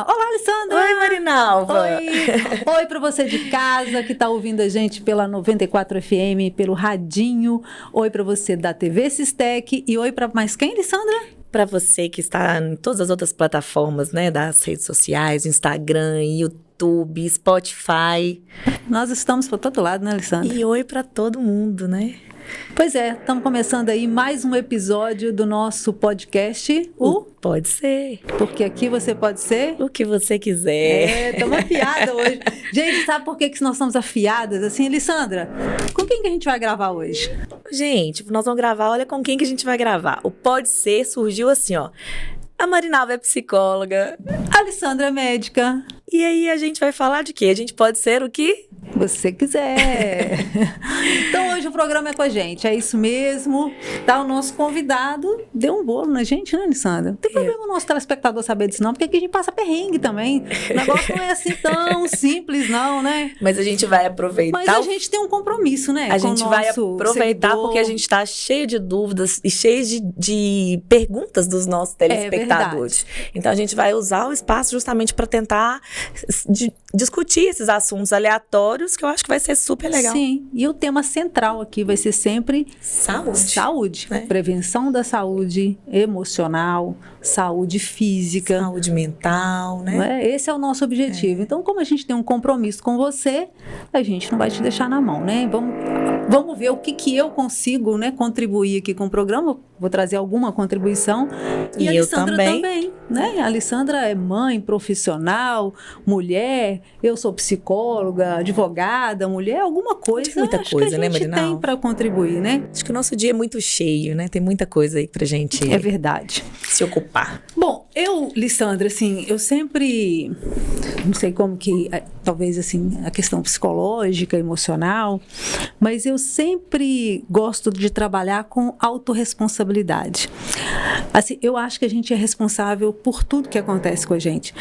Olá, Alessandra! Oi, Marinalva! Oi para você de casa que está ouvindo a gente pela 94 FM, pelo radinho. Oi para você da TV Sistec. E oi para mais quem, Alessandra? Para você que está em todas as outras plataformas, né, das redes sociais, Instagram, YouTube, Spotify. Nós estamos por todo lado, né, Alessandra? E oi para todo mundo, né? Pois é, estamos começando aí mais um episódio do nosso podcast, Pode Ser. Porque aqui você pode ser o que você quiser. Estamos afiadas hoje. Gente, sabe por que nós estamos afiadas assim, Alessandra? Com quem que a gente vai gravar hoje? Gente, nós vamos gravar, olha com quem que a gente vai gravar. O Pode Ser surgiu assim, ó. A Marinalva é psicóloga. A Alessandra é médica. E aí a gente vai falar de quê? A gente pode ser o que você quiser. Então hoje o programa é com a gente, é isso mesmo. Tá, o nosso convidado deu um bolo na gente, né, Alessandra? Não tem problema o nosso telespectador saber disso não, porque aqui a gente passa perrengue também. O negócio não é assim tão simples não, né? Mas a gente vai aproveitar. Mas a gente tem um compromisso, né? A gente vai aproveitar seguidor. Porque a gente tá cheio de dúvidas e cheio de perguntas dos nossos telespectadores. Então a gente vai usar o espaço justamente para tentar discutir esses assuntos aleatórios, que eu acho que vai ser super legal. Sim, e o tema central aqui vai ser sempre saúde, né? Prevenção da saúde emocional, saúde física, saúde mental, né? Esse é o nosso objetivo. Então, como a gente tem um compromisso com você, a gente não vai te deixar na mão, né? Vamos ver o que eu consigo, né, contribuir aqui com o programa. Vou trazer alguma contribuição. E a Alessandra também, né? A Alessandra é mãe, profissional, mulher. Eu sou psicóloga, advogada, mulher, alguma coisa. Muita coisa, né, Marinalva? Que a gente tem para contribuir, né? Acho que o nosso dia é muito cheio, né? Tem muita coisa aí pra gente. É verdade. Se ocupar. Bom, Alessandra, assim, eu sempre, não sei como que, talvez assim, a questão psicológica, emocional, mas eu sempre gosto de trabalhar com autorresponsabilidade. Assim, eu acho que a gente é responsável por tudo que acontece com a gente,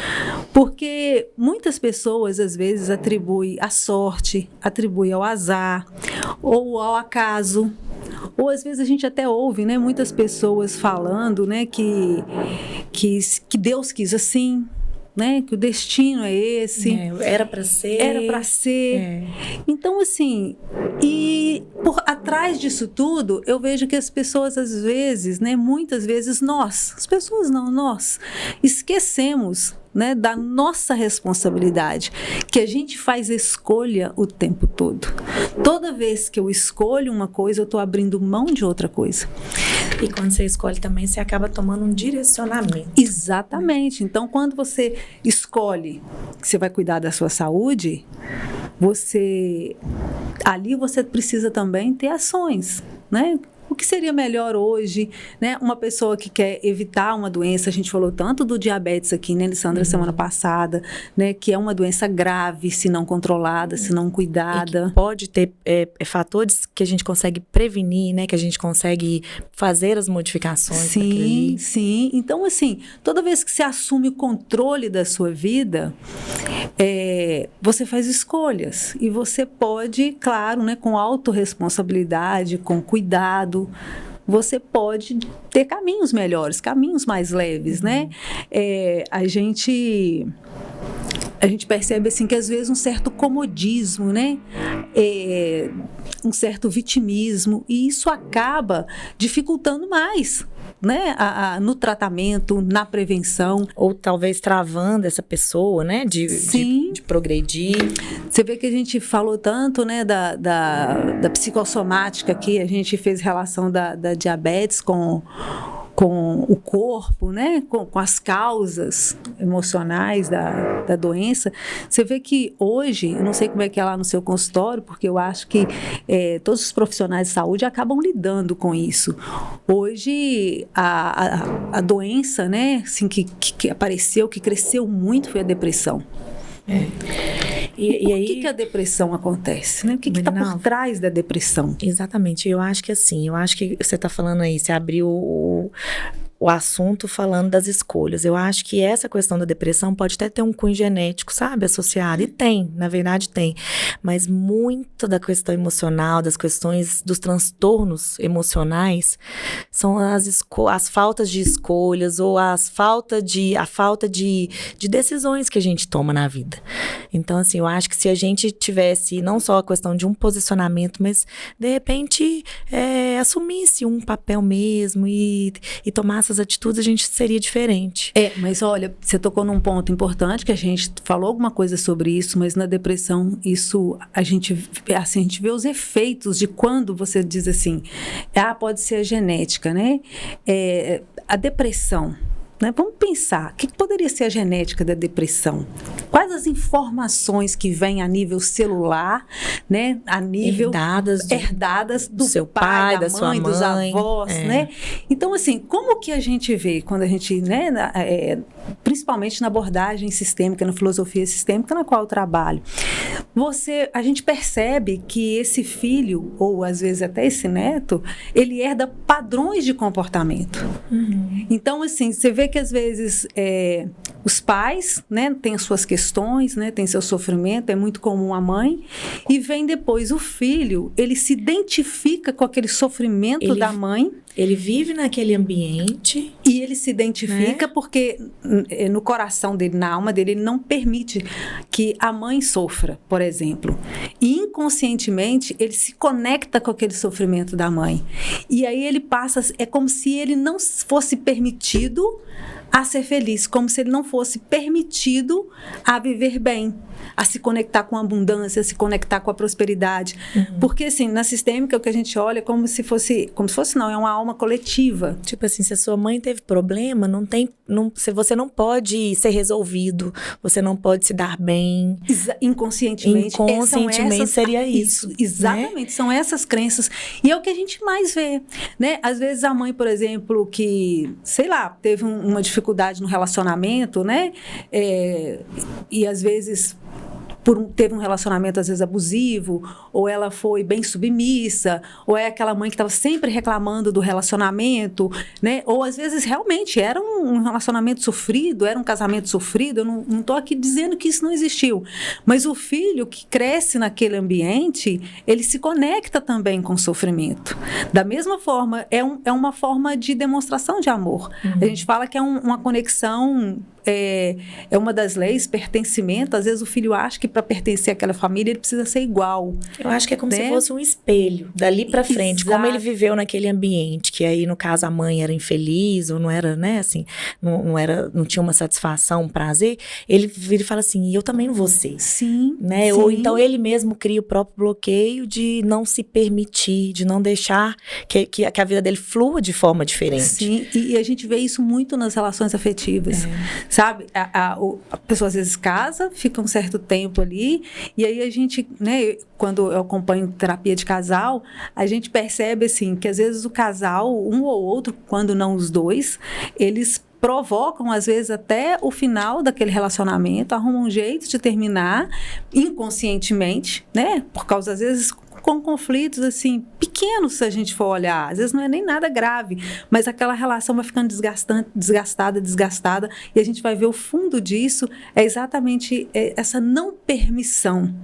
porque muitas pessoas, às vezes, atribuem à sorte, atribuem ao azar, ou ao acaso, ou às vezes a gente até ouve, né, muitas pessoas falando, né, que Deus quis assim, né, que o destino é esse. Era para ser. Era para ser. Então, assim, e por atrás disso tudo, eu vejo que as pessoas, às vezes, né, muitas vezes nós esquecemos, né, da nossa responsabilidade, que a gente faz escolha o tempo todo. Toda vez que eu escolho uma coisa, eu estou abrindo mão de outra coisa. E quando você escolhe também, você acaba tomando um direcionamento. Exatamente. Então, quando você escolhe que você vai cuidar da sua saúde, ali você precisa também ter ações, né? O que seria melhor hoje, né? Uma pessoa que quer evitar uma doença, a gente falou tanto do diabetes aqui, né, Alessandra, semana passada, né? Que é uma doença grave, se não controlada, se não cuidada. E que pode ter fatores que a gente consegue prevenir, né? Que a gente consegue fazer as modificações. Sim, sim. Então, assim, toda vez que você assume o controle da sua vida, você faz escolhas. E você pode, claro, né, com autorresponsabilidade, com cuidado, você pode ter caminhos melhores, caminhos mais leves, né? A gente percebe assim que às vezes um certo comodismo, né? Um certo vitimismo, e isso acaba dificultando mais, né, no tratamento, na prevenção. Ou talvez travando essa pessoa, né, de progredir. Você vê que a gente falou tanto, né, da psicossomática aqui, a gente fez relação da diabetes com o corpo, né, com as causas emocionais da doença. Você vê que hoje, eu não sei como é que é lá no seu consultório, porque eu acho que todos os profissionais de saúde acabam lidando com isso. Hoje, a doença, né, assim, que apareceu, que cresceu muito, foi a depressão. E aí, por que a depressão acontece, né? O que está por trás da depressão? Exatamente, eu acho que assim, você está falando aí, você abriu o assunto falando das escolhas. Eu acho que essa questão da depressão pode até ter um cunho genético, sabe, associado. E tem, na verdade tem. Mas muito da questão emocional, das questões dos transtornos emocionais, são as faltas de escolhas ou a falta de decisões que a gente toma na vida. Então, assim, eu acho que se a gente tivesse não só a questão de um posicionamento, mas, de repente, assumisse um papel mesmo e tomasse essas atitudes, a gente seria diferente. Mas olha, você tocou num ponto importante, que a gente falou alguma coisa sobre isso, mas na depressão, isso, a gente vê os efeitos de quando você diz assim, pode ser a genética, né? A depressão, né? Vamos pensar, o que poderia ser a genética da depressão? Quais as informações que vêm a nível celular, né? A nível herdadas do seu pai, da mãe, dos avós, né? Então, assim, como que a gente vê quando a gente, né, principalmente na abordagem sistêmica, na filosofia sistêmica na qual eu trabalho, a gente percebe que esse filho, ou às vezes até esse neto, ele herda padrões de comportamento. Então, assim, você vê que às vezes os pais, né, têm as suas questões, né, tem seu sofrimento, é muito comum a mãe, e vem depois o filho, ele se identifica com aquele sofrimento da mãe. Ele vive naquele ambiente. E ele se identifica, né? Porque no coração dele, na alma dele, ele não permite que a mãe sofra, por exemplo. E inconscientemente, ele se conecta com aquele sofrimento da mãe. E aí ele passa, é como se ele não fosse permitido a ser feliz, como se ele não fosse permitido a viver bem, a se conectar com a abundância, a se conectar com a prosperidade. Porque, assim, na sistêmica, o que a gente olha é como se fosse não, é uma alma coletiva. Tipo assim, se a sua mãe teve problema, você não pode ser resolvido, você não pode se dar bem. Inconscientemente seria isso. Exatamente, né? São essas crenças. E é o que a gente mais vê, né? Às vezes a mãe, por exemplo, que, sei lá, teve uma dificuldade no relacionamento, né? E às vezes teve um relacionamento às vezes abusivo, ou ela foi bem submissa, ou é aquela mãe que estava sempre reclamando do relacionamento, né? Ou às vezes realmente era um relacionamento sofrido, era um casamento sofrido. Eu não estou aqui dizendo que isso não existiu, mas o filho que cresce naquele ambiente, ele se conecta também com o sofrimento. Da mesma forma, é uma forma de demonstração de amor. A gente fala que é uma conexão. É uma das leis, pertencimento. Às vezes o filho acha que para pertencer àquela família ele precisa ser igual. Eu acho que é como se fosse um espelho, dali para frente. Exato. Como ele viveu naquele ambiente, que aí no caso a mãe era infeliz, ou não era, né, assim, não tinha uma satisfação, um prazer, ele fala assim, eu também não vou ser. Sim, né? Sim. Ou então ele mesmo cria o próprio bloqueio de não se permitir, de não deixar que a vida dele flua de forma diferente. Sim, e a gente vê isso muito nas relações afetivas. Sabe, a pessoa às vezes casa, fica um certo tempo ali, e aí a gente, né, quando eu acompanho terapia de casal, a gente percebe assim, que às vezes o casal, um ou outro, quando não os dois, eles provocam, às vezes, até o final daquele relacionamento, arrumam um jeito de terminar inconscientemente, né, por causa, às vezes, com conflitos, assim, pequenos, se a gente for olhar. Às vezes não é nem nada grave, mas aquela relação vai ficando desgastada, e a gente vai ver o fundo disso, é exatamente essa não permissão.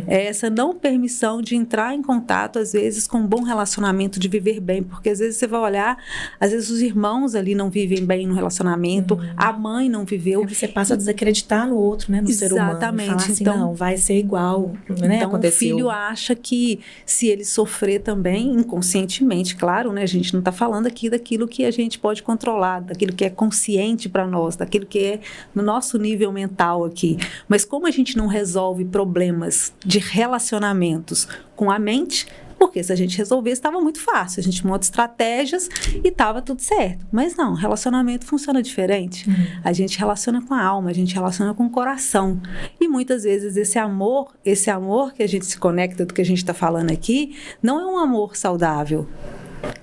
É essa não permissão de entrar em contato, às vezes, com um bom relacionamento, de viver bem, porque às vezes você vai olhar, às vezes os irmãos ali não vivem bem no relacionamento, a mãe não viveu. Aí você passa a desacreditar no outro, né, no ser humano. Exatamente. Falar assim, então, não, vai ser igual, né, então aconteceu. O filho acha que se ele sofrer também, inconscientemente, claro, né? A gente não está falando aqui daquilo que a gente pode controlar, daquilo que é consciente para nós, daquilo que é no nosso nível mental aqui. Mas como a gente não resolve problemas de relacionamentos com a mente, porque se a gente resolvesse, estava muito fácil. A gente monta estratégias e estava tudo certo. Mas não, relacionamento funciona diferente. A gente relaciona com a alma, a gente relaciona com o coração. E muitas vezes esse amor que a gente se conecta, do que a gente está falando aqui, não é um amor saudável.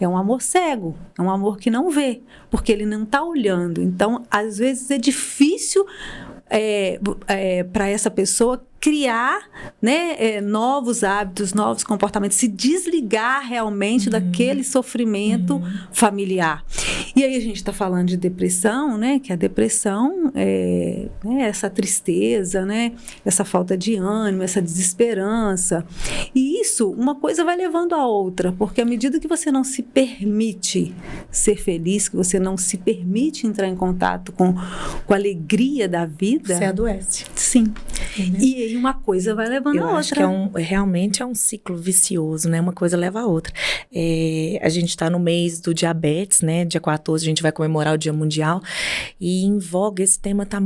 É um amor cego, é um amor que não vê, porque ele não está olhando. Então, às vezes é difícil para essa pessoa criar, né, novos hábitos, novos comportamentos, se desligar realmente daquele sofrimento familiar. E aí a gente está falando de depressão, né, que a depressão é, né, essa tristeza, né, essa falta de ânimo, essa desesperança. E isso, uma coisa vai levando a outra, porque à medida que você não se permite ser feliz, que você não se permite entrar em contato com a alegria da vida... Você adoece. Sim. E aí uma coisa vai levando a outra. Eu acho que realmente é um ciclo vicioso, né? Uma coisa leva a outra. A gente está no mês do diabetes, né? Dia 14 a gente vai comemorar o Dia Mundial. E em voga esse tema está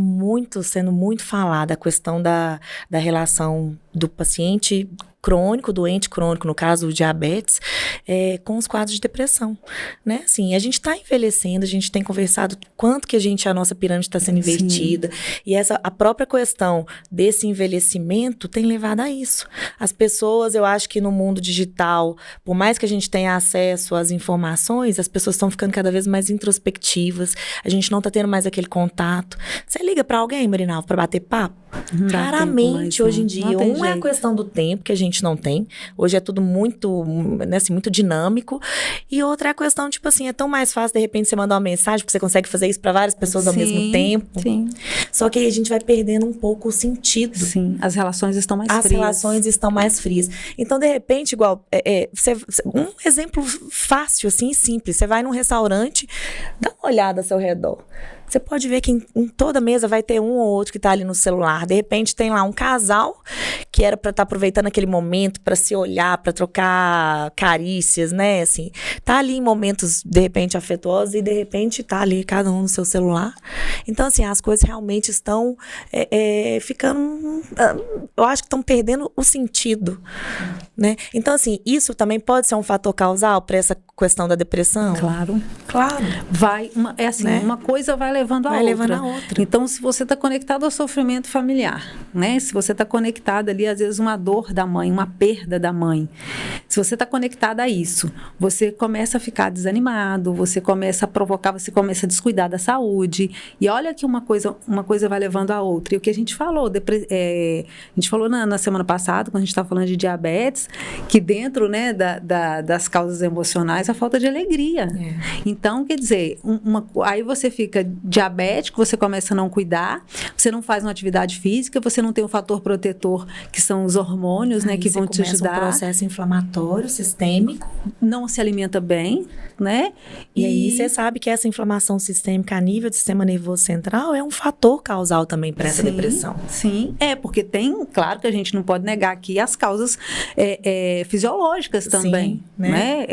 sendo muito falado, a questão da relação do paciente crônico, doente crônico, no caso o diabetes, com os quadros de depressão, né? Assim, a gente está envelhecendo, a gente tem conversado quanto que a nossa pirâmide está sendo invertida. Sim. E a própria questão desse envelhecimento tem levado a isso. As pessoas, eu acho que no mundo digital, por mais que a gente tenha acesso às informações, as pessoas estão ficando cada vez mais introspectivas, a gente não está tendo mais aquele contato. Você liga para alguém, Marinalva, para bater papo? Claramente, hoje em dia, é a questão do tempo, que a gente não tem. Hoje é tudo muito, né, assim, muito dinâmico. E outra é a questão, tipo assim, é tão mais fácil, de repente, você mandar uma mensagem, porque você consegue fazer isso para várias pessoas ao mesmo tempo. Sim. Só que aí a gente vai perdendo um pouco o sentido. Sim, as relações estão mais frias. As relações estão mais frias. Então, de repente, igual, um exemplo fácil, assim, simples. Você vai num restaurante, dá uma olhada ao seu redor. Você pode ver que em toda mesa vai ter um ou outro que tá ali no celular. De repente tem lá um casal que era para estar aproveitando aquele momento para se olhar, para trocar carícias, né? Assim, tá ali em momentos de repente afetuosos e de repente tá ali cada um no seu celular. Então, assim, as coisas realmente estão ficando, eu acho que estão perdendo o sentido, né? Então, assim, isso também pode ser um fator causal para essa questão da depressão? Claro. Uma coisa vai levando a outra. Então, se você está conectado ao sofrimento familiar, né? Se você está conectado ali, às vezes, uma dor da mãe, uma perda da mãe. Se você está conectado a isso, você começa a ficar desanimado, você começa a descuidar da saúde. E olha que uma coisa vai levando a outra. E o que a gente falou, a gente falou na semana passada, quando a gente estava falando de diabetes, que dentro, né, das causas emocionais, a falta de alegria. Então, quer dizer, aí você fica diabético, você começa a não cuidar, você não faz uma atividade física, você não tem um fator protetor, que são os hormônios, né, que vão te ajudar. Um processo inflamatório, sistêmico. Não se alimenta bem, né? E aí você sabe que essa inflamação sistêmica a nível do sistema nervoso central é um fator causal também para essa depressão. Sim, porque claro que a gente não pode negar aqui as causas fisiológicas também. Sim, né?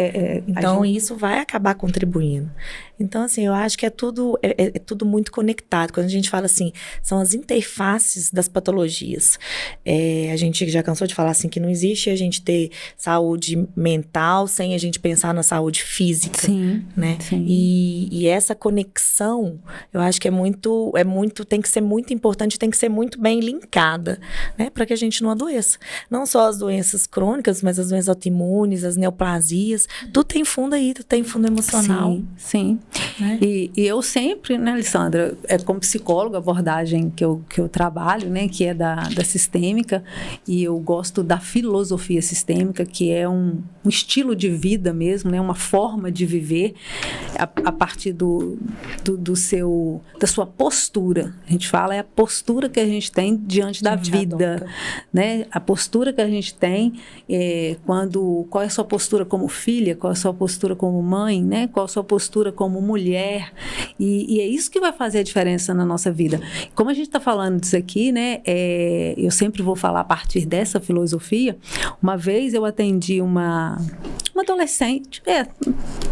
Então, isso vai acabar contribuindo. Então, assim, eu acho que é tudo muito conectado. Quando a gente fala assim, são as interfaces das patologias. A gente já cansou de falar assim, que não existe a gente ter saúde mental sem a gente pensar na saúde física. Sim, né? Sim. E essa conexão, eu acho que tem que ser muito importante, tem que ser muito bem linkada, né? Para que a gente não adoeça. Não só as doenças crônicas, mas as doenças autoimunes, as neoplasias, tudo tem fundo aí, tudo tem fundo emocional. Sim. Né? E eu sempre, né, Alessandra, como psicóloga, a abordagem que eu trabalho, né, que é da sistêmica, e eu gosto da filosofia sistêmica, que é um estilo de vida mesmo, né, uma forma de viver a partir da sua postura. A gente fala, é a postura que a gente tem diante da vida, né? A postura que a gente tem qual é a sua postura como filha, qual é a sua postura como mãe, né? Qual é a sua postura como mulher, e é isso que vai fazer a diferença na nossa vida. Como a gente está falando disso aqui, né, eu sempre vou falar a partir dessa filosofia. Uma vez eu atendi uma adolescente,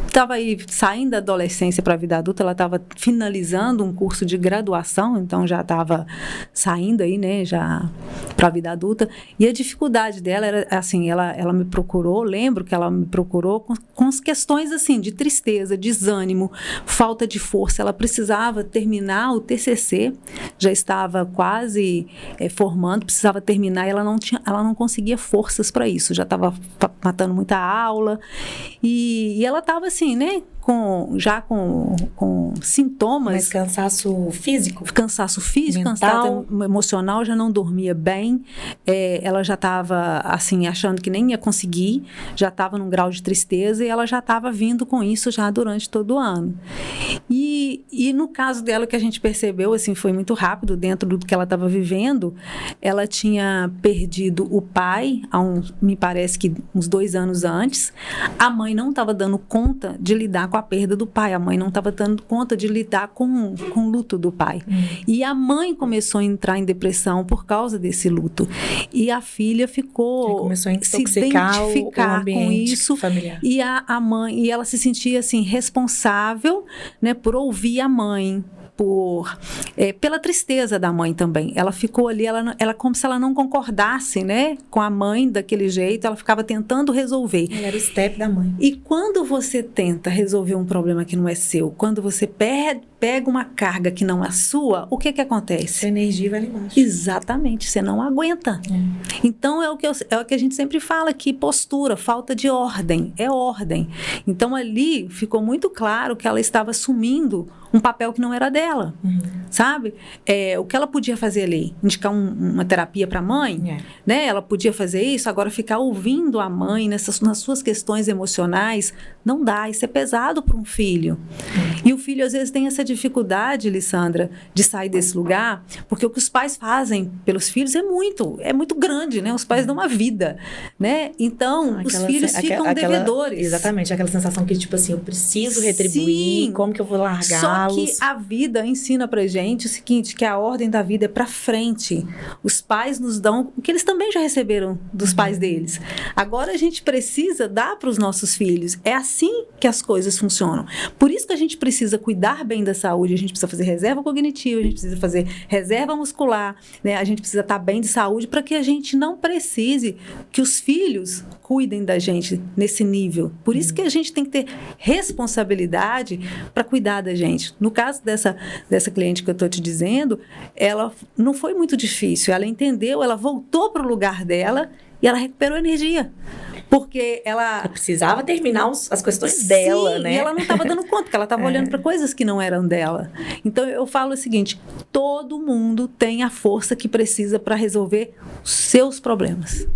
estava aí saindo da adolescência para a vida adulta, ela estava finalizando um curso de graduação, então já estava saindo aí, né, já para a vida adulta, e a dificuldade dela era assim, ela me procurou, lembro que ela me procurou com as questões assim, de tristeza, desânimo, falta de força. Ela precisava terminar o TCC, já estava quase formando, precisava terminar, e ela não conseguia forças para isso, já estava matando muita aula, e ela estava assim, né, já com sintomas. Mas cansaço físico? Cansaço físico, cansaço emocional, já não dormia bem. Ela já estava, assim, achando que nem ia conseguir, já estava num grau de tristeza e ela já estava vindo com isso já durante todo o ano. E no caso dela, que a gente percebeu, assim, foi muito rápido dentro do que ela estava vivendo. Ela tinha perdido o pai, me parece que uns 2 anos antes. A mãe não estava dando conta de lidar com a perda do pai. A mãe não estava dando conta de lidar com o luto do pai. E a mãe começou a entrar em depressão por causa desse luto. E a filha começou a se identificar com isso. Familiar. E a mãe, e ela se sentia assim responsável, né, por ouvir a mãe, pela tristeza da mãe também. Ela ficou ali, ela como se ela não concordasse, né, com a mãe daquele jeito, ela ficava tentando resolver. Ela era o step da mãe. E quando você tenta resolver um problema que não é seu, quando você pega uma carga que não é sua, o que acontece? Sua energia vai lá embaixo. Exatamente, você não aguenta. Então, é o que a gente sempre fala aqui, postura, falta de ordem, é ordem. Então, ali ficou muito claro que ela estava assumindo um papel que não era dela, sabe? O que ela podia fazer ali? Indicar uma terapia para a mãe, né? Ela podia fazer isso, agora ficar ouvindo a mãe nas suas questões emocionais, não dá, isso é pesado para um filho. E o filho, às vezes, tem essa dificuldade, Lissandra, de sair desse lugar, porque o que os pais fazem pelos filhos é muito grande, né? Os pais dão uma vida, né? Então, os filhos ficam devedores. Exatamente, aquela sensação que, tipo assim, eu preciso retribuir, como que eu vou largar? Só que a vida ensina pra gente o seguinte, que a ordem da vida é pra frente. Os pais nos dão o que eles também já receberam dos pais deles. Agora a gente precisa dar para os nossos filhos. É assim que as coisas funcionam. Por isso que a gente precisa cuidar bem da saúde, a gente precisa fazer reserva cognitiva, a gente precisa fazer reserva muscular, né? A gente precisa estar bem de saúde para que a gente não precise que os filhos cuidem da gente nesse nível. Por isso que a gente tem que ter responsabilidade para cuidar da gente. No caso dessa cliente que eu estou te dizendo, ela não foi muito difícil. Ela entendeu, ela voltou para o lugar dela e ela recuperou energia. Porque ela precisava terminar as questões dela, né? E ela não estava dando conta, porque ela estava olhando para coisas que não eram dela. Então, eu falo o seguinte, todo mundo tem a força que precisa para resolver os seus problemas.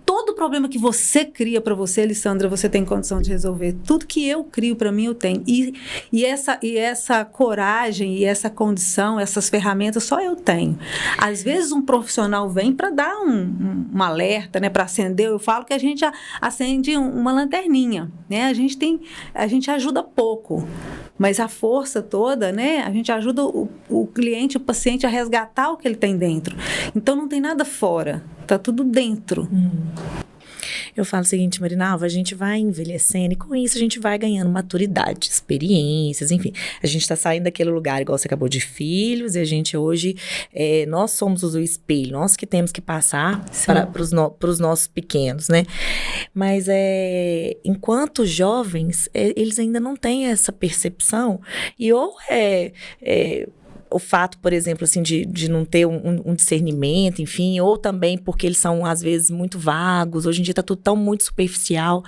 Todo problema que você cria para você, Lissandra, você tem condição de resolver. Tudo que eu crio para mim, eu tenho. E essa coragem e essa condição, essas ferramentas, só eu tenho. Às vezes, um profissional vem para dar um alerta, né, para acender. Eu falo que a gente acende uma lanterninha, né? A gente ajuda pouco, mas a força toda, né? A gente ajuda o cliente, o paciente a resgatar o que ele tem dentro. Então não tem nada fora, tá tudo dentro. Eu falo o seguinte, Marinalva, a gente vai envelhecendo e com isso a gente vai ganhando maturidade, experiências, enfim. A gente tá saindo daquele lugar, igual você acabou, de filhos, e a gente hoje, nós somos o espelho, nós que temos que passar para os nossos pequenos, né? Mas enquanto jovens, eles ainda não têm essa percepção, e ou o fato, por exemplo, assim, de não ter um discernimento, enfim, ou também porque eles são, às vezes, muito vagos. Hoje em dia tá tudo tão muito superficial.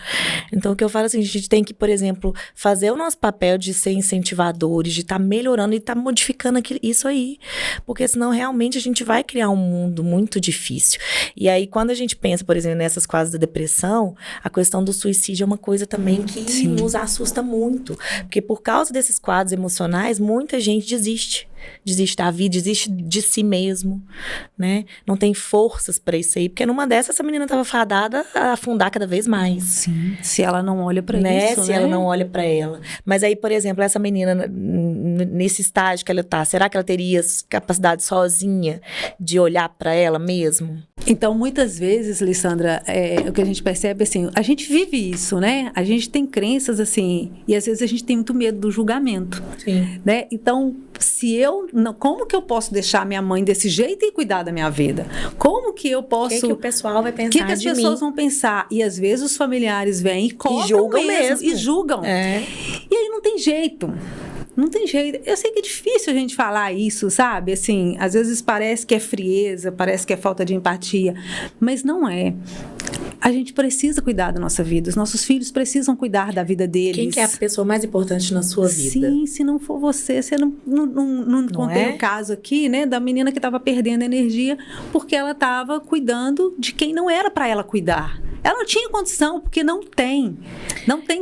Então, o que eu falo assim, a gente tem que, por exemplo, fazer o nosso papel de ser incentivadores, de estar melhorando e estar modificando isso aí. Porque senão, realmente, a gente vai criar um mundo muito difícil. E aí, quando a gente pensa, por exemplo, nessas quadros da depressão, a questão do suicídio é uma coisa também que nos assusta muito. Porque por causa desses quadros emocionais, muita gente desiste da vida, desiste de si mesmo, né? Não tem forças para isso aí, porque numa dessas essa menina estava fadada a afundar cada vez mais. Sim, se ela não olha para isso, Se ela não olha para ela. Mas aí, por exemplo, essa menina nesse estágio que ela tá, será que ela teria capacidade sozinha de olhar para ela mesmo? Então, muitas vezes, Lissandra, o que a gente percebe, assim, a gente vive isso, né? A gente tem crenças, assim, e às vezes a gente tem muito medo do julgamento. Sim. Né? Então, como que eu posso deixar minha mãe desse jeito e cuidar da minha vida? Como que eu posso... O que o pessoal vai pensar de mim? O que as pessoas vão pensar? E às vezes os familiares vêm e cobram julgam mesmo. E julgam. E aí não tem jeito. Não tem jeito. Eu sei que é difícil a gente falar isso, sabe? Assim, às vezes parece que é frieza, parece que é falta de empatia, mas não é. a gente precisa cuidar da nossa vida. Os nossos filhos precisam cuidar da vida deles. Quem que é a pessoa mais importante na sua vida? Sim, se não for você não contei o caso aqui, né, da menina que estava perdendo energia porque ela estava cuidando de quem não era para ela cuidar. Ela não tinha condição, porque não tem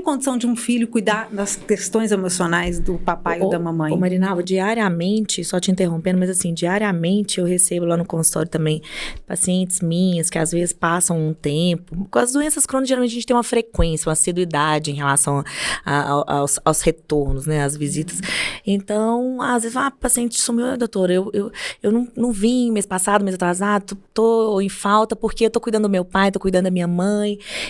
condição de um filho cuidar das questões emocionais do papai ou da mamãe. Ô Marinalva, diariamente, só te interrompendo, mas assim, diariamente eu recebo lá no consultório também pacientes minhas que às vezes passam um tempo. Com as doenças crônicas, geralmente a gente tem uma frequência, uma assiduidade em relação aos retornos, né, às visitas. Então, às vezes, paciente sumiu, doutora, eu não vim mês passado, mês atrasado, tô em falta porque eu tô cuidando do meu pai, tô cuidando da minha mãe,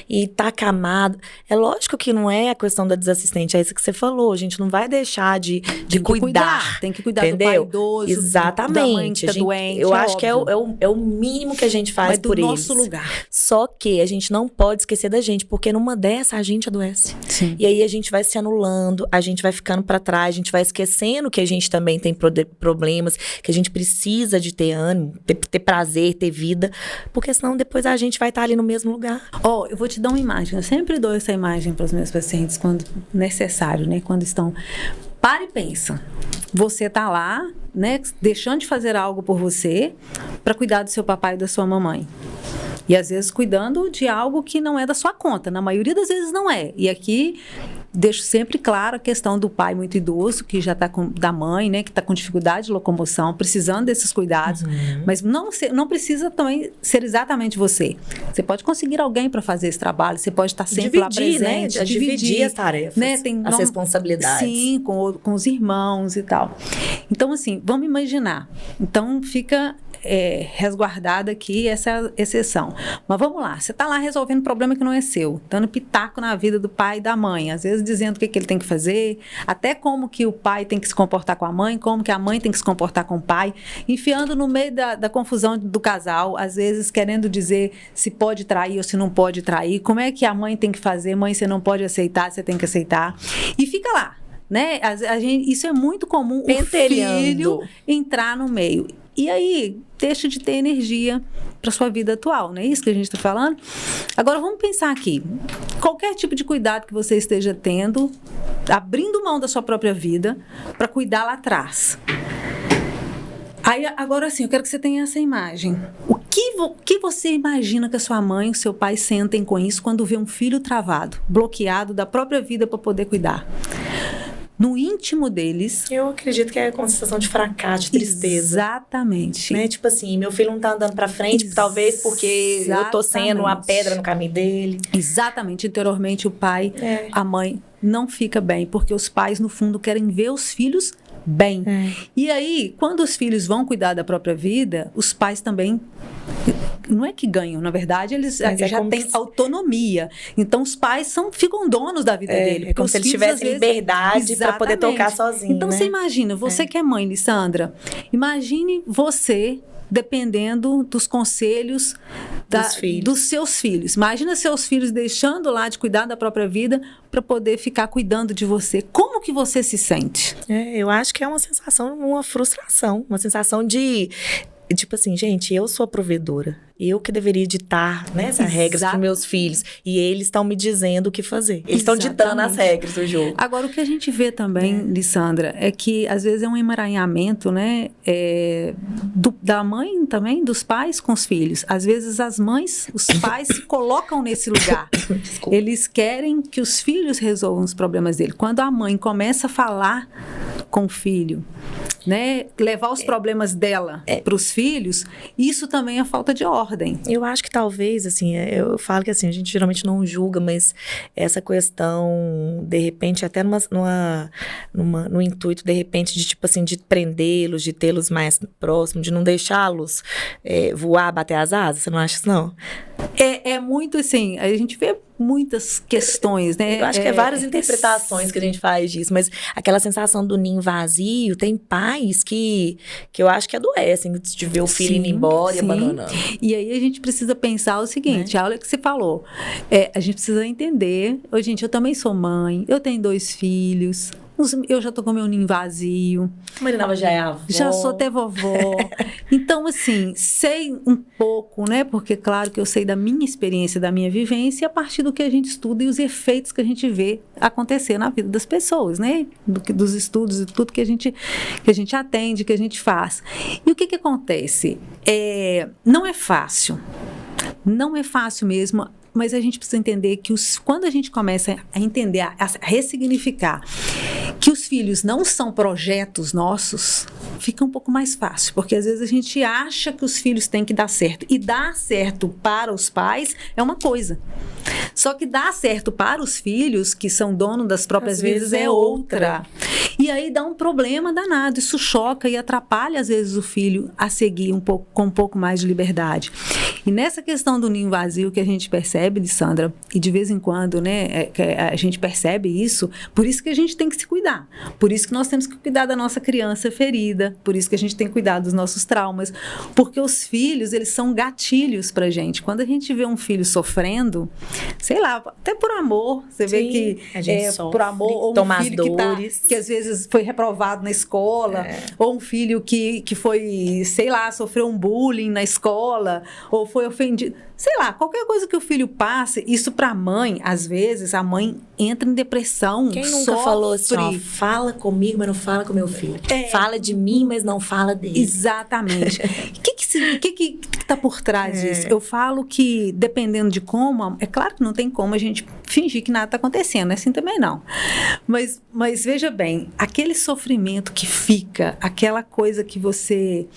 e tá acamado. É lógico que não é a questão da desassistente, é isso que você falou. A gente não vai deixar de cuidar. Tem que cuidar, entendeu? Do pai idoso, exatamente. Da mãe que tá doente. Eu acho que é o mínimo que a gente faz por eles. Mas do nosso lugar. Só que a gente não pode esquecer da gente, porque numa dessa a gente adoece. Sim. E aí a gente vai se anulando, a gente vai ficando pra trás, a gente vai esquecendo que a gente também tem problemas, que a gente precisa de ter ânimo, ter prazer, ter vida, porque senão depois a gente vai estar ali no mesmo lugar. Eu vou te dar uma imagem. Eu sempre dou essa imagem para os meus pacientes quando necessário, né? Quando estão... Para e pensa. Você tá lá, né? Deixando de fazer algo por você para cuidar do seu papai e da sua mamãe. E às vezes cuidando de algo que não é da sua conta. Na maioria das vezes não é. E aqui deixo sempre claro a questão do pai muito idoso, que já está da mãe, né, que está com dificuldade de locomoção, precisando desses cuidados. Mas não precisa também ser exatamente você. Você pode conseguir alguém para fazer esse trabalho, você pode estar sempre lá presente. Né? Dividir as tarefas, né? As responsabilidades. Sim, com os irmãos e tal. Então, assim, vamos imaginar. Então, fica... resguardada aqui essa exceção. Mas vamos lá, você está lá resolvendo um problema que não é seu, dando pitaco na vida do pai e da mãe, às vezes dizendo o que ele tem que fazer, até como que o pai tem que se comportar com a mãe, como que a mãe tem que se comportar com o pai, enfiando no meio da confusão do casal, às vezes querendo dizer se pode trair ou se não pode trair, como é que a mãe tem que fazer, mãe, você não pode aceitar, você tem que aceitar, e fica lá, né? Isso é muito comum, o filho entrar no meio. E aí, deixa de ter energia para sua vida atual, não é isso que a gente está falando? Agora, vamos pensar aqui. Qualquer tipo de cuidado que você esteja tendo, abrindo mão da sua própria vida para cuidar lá atrás. Aí, agora, assim, eu quero que você tenha essa imagem. O que você imagina que a sua mãe e o seu pai sentem com isso quando vê um filho travado, bloqueado da própria vida para poder cuidar? No íntimo deles... Eu acredito que é uma sensação de fracasso, de tristeza. Exatamente. Né? Tipo assim, meu filho não tá andando pra frente, talvez porque eu tô sendo uma pedra no caminho dele. Exatamente. Interiormente, o pai, a mãe não fica bem, porque os pais, no fundo, querem ver os filhos bem. E aí, quando os filhos vão cuidar da própria vida, os pais também... Não é que ganham, na verdade, eles já têm autonomia. Então, os pais ficam donos da vida dele. É como se eles tivessem liberdade para poder tocar sozinho. Então, você imagina, você que é mãe, Lissandra, imagine você dependendo dos conselhos dos seus filhos. Imagina seus filhos deixando lá de cuidar da própria vida para poder ficar cuidando de você. Como que você se sente? Eu acho que é uma sensação, uma frustração, uma sensação de... Tipo assim, gente, eu sou a provedora. Eu que deveria ditar, né, essas regras para meus filhos. E eles estão me dizendo o que fazer. Eles estão ditando as regras do jogo. Agora, o que a gente vê também, Lissandra, é que às vezes é um emaranhamento, né, da mãe também, dos pais com os filhos. Às vezes as mães, os pais se colocam nesse lugar. Eles querem que os filhos resolvam os problemas dele. Quando a mãe começa a falar com o filho, né, levar os problemas dela para os filhos, isso também é falta de ordem. Eu acho que talvez, assim, eu falo que assim, a gente geralmente não julga, mas essa questão, de repente, até no intuito, de repente, de tipo assim, de prendê-los, de tê-los mais próximos, de não deixá-los voar, bater as asas, você não acha isso, não? É muito assim, a gente vê muitas questões, né? Eu acho que é várias interpretações que a gente faz disso, mas aquela sensação do ninho vazio, tem pais que eu acho que adoecem de ver o filho indo embora e abandonando. E aí a gente precisa pensar o seguinte, olha o que você falou, a gente precisa entender, gente, eu também sou mãe, eu tenho 2 filhos, Eu já tô com meu ninho vazio. Marinalva já é avó. Já sou até vovó. Então, assim, sei um pouco, né? Porque, claro que eu sei da minha experiência, da minha vivência, a partir do que a gente estuda e os efeitos que a gente vê acontecer na vida das pessoas, né? Dos estudos e tudo que a gente atende, que a gente faz. E o que acontece? Não é fácil. Não é fácil mesmo. Mas a gente precisa entender que quando a gente começa a entender, a ressignificar que os filhos não são projetos nossos, fica um pouco mais fácil, porque às vezes a gente acha que os filhos têm que dar certo, e dar certo para os pais é uma coisa. Só que dar certo para os filhos, que são donos das próprias vidas, é outra. E aí dá um problema danado, isso choca e atrapalha às vezes o filho a seguir com um pouco mais de liberdade. E nessa questão do ninho vazio que a gente percebe, Lissandra, e de vez em quando, né, a gente percebe isso, por isso que a gente tem que se cuidar, por isso que nós temos que cuidar da nossa criança ferida, por isso que a gente tem que cuidar dos nossos traumas, porque os filhos, eles são gatilhos pra gente. Quando a gente vê um filho sofrendo, sei lá, até por amor, você vê que por amor, ou um filho que às vezes foi reprovado na escola, ou um filho que foi, sei lá, sofreu um bullying na escola, ou foi ofendido, sei lá, qualquer coisa que o filho passe, isso pra mãe, às vezes, a mãe entra em depressão. Quem nunca falou assim, ó, fala comigo, mas não fala com meu filho. Fala de mim, mas não fala dele. Exatamente. O que tá por trás disso? Eu falo que, dependendo de como, é claro que não tem como a gente fingir que nada tá acontecendo, assim também não. Mas veja bem, aquele sofrimento que fica, aquela coisa que você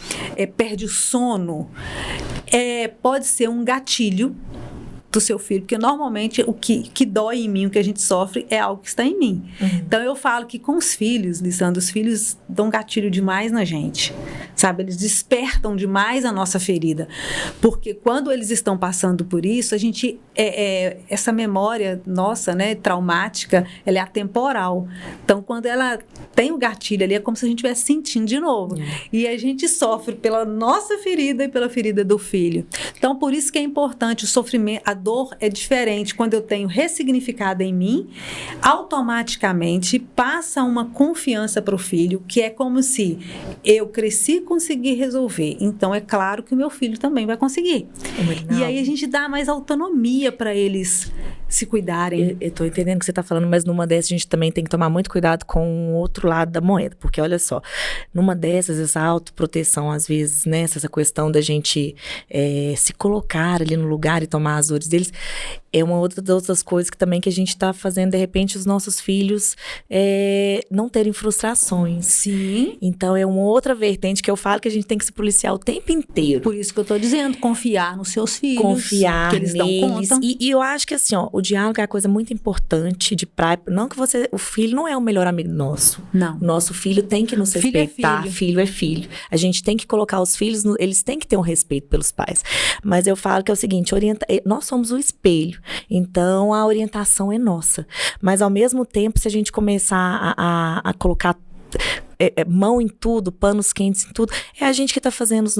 perde o sono, pode ser um gatilho do seu filho, porque normalmente o que dói em mim, o que a gente sofre, é algo que está em mim. Então eu falo que com os filhos, Lissandra, os filhos dão gatilho demais na gente, sabe? Eles despertam demais a nossa ferida, porque quando eles estão passando por isso, a gente, essa memória nossa, né, traumática, ela é atemporal. Então quando ela tem o gatilho ali, é como se a gente estivesse sentindo de novo. E a gente sofre pela nossa ferida e pela ferida do filho. Então por isso que é importante o sofrimento, a dor é diferente. Quando eu tenho ressignificado em mim, automaticamente passa uma confiança para o filho, que é como se eu cresci e consegui resolver. Então, é claro que o meu filho também vai conseguir. E aí a gente dá mais autonomia para eles se cuidarem. Eu tô entendendo o que você tá falando, mas numa dessas a gente também tem que tomar muito cuidado com o outro lado da moeda, porque olha só, numa dessas, essa autoproteção, às vezes, né, essa questão da gente se colocar ali no lugar e tomar as dores deles, é uma das outras coisas que também que a gente tá fazendo, de repente, os nossos filhos não terem frustrações. Sim. Então, é uma outra vertente que eu falo que a gente tem que se policiar o tempo inteiro. Por isso que eu tô dizendo, confiar nos seus filhos. Confiar que eles neles. Dão conta. E eu acho que assim, ó, o diálogo é uma coisa muito importante de praia. Não que o filho não é o melhor amigo nosso. Não. O nosso filho tem que nos respeitar. Filho é filho. A gente tem que colocar os filhos, eles têm que ter um respeito pelos pais. Mas eu falo que é o seguinte, nós somos o espelho. Então, a orientação é nossa. Mas, ao mesmo tempo, se a gente começar a colocar mão em tudo, panos quentes em tudo, é a gente que está fazendo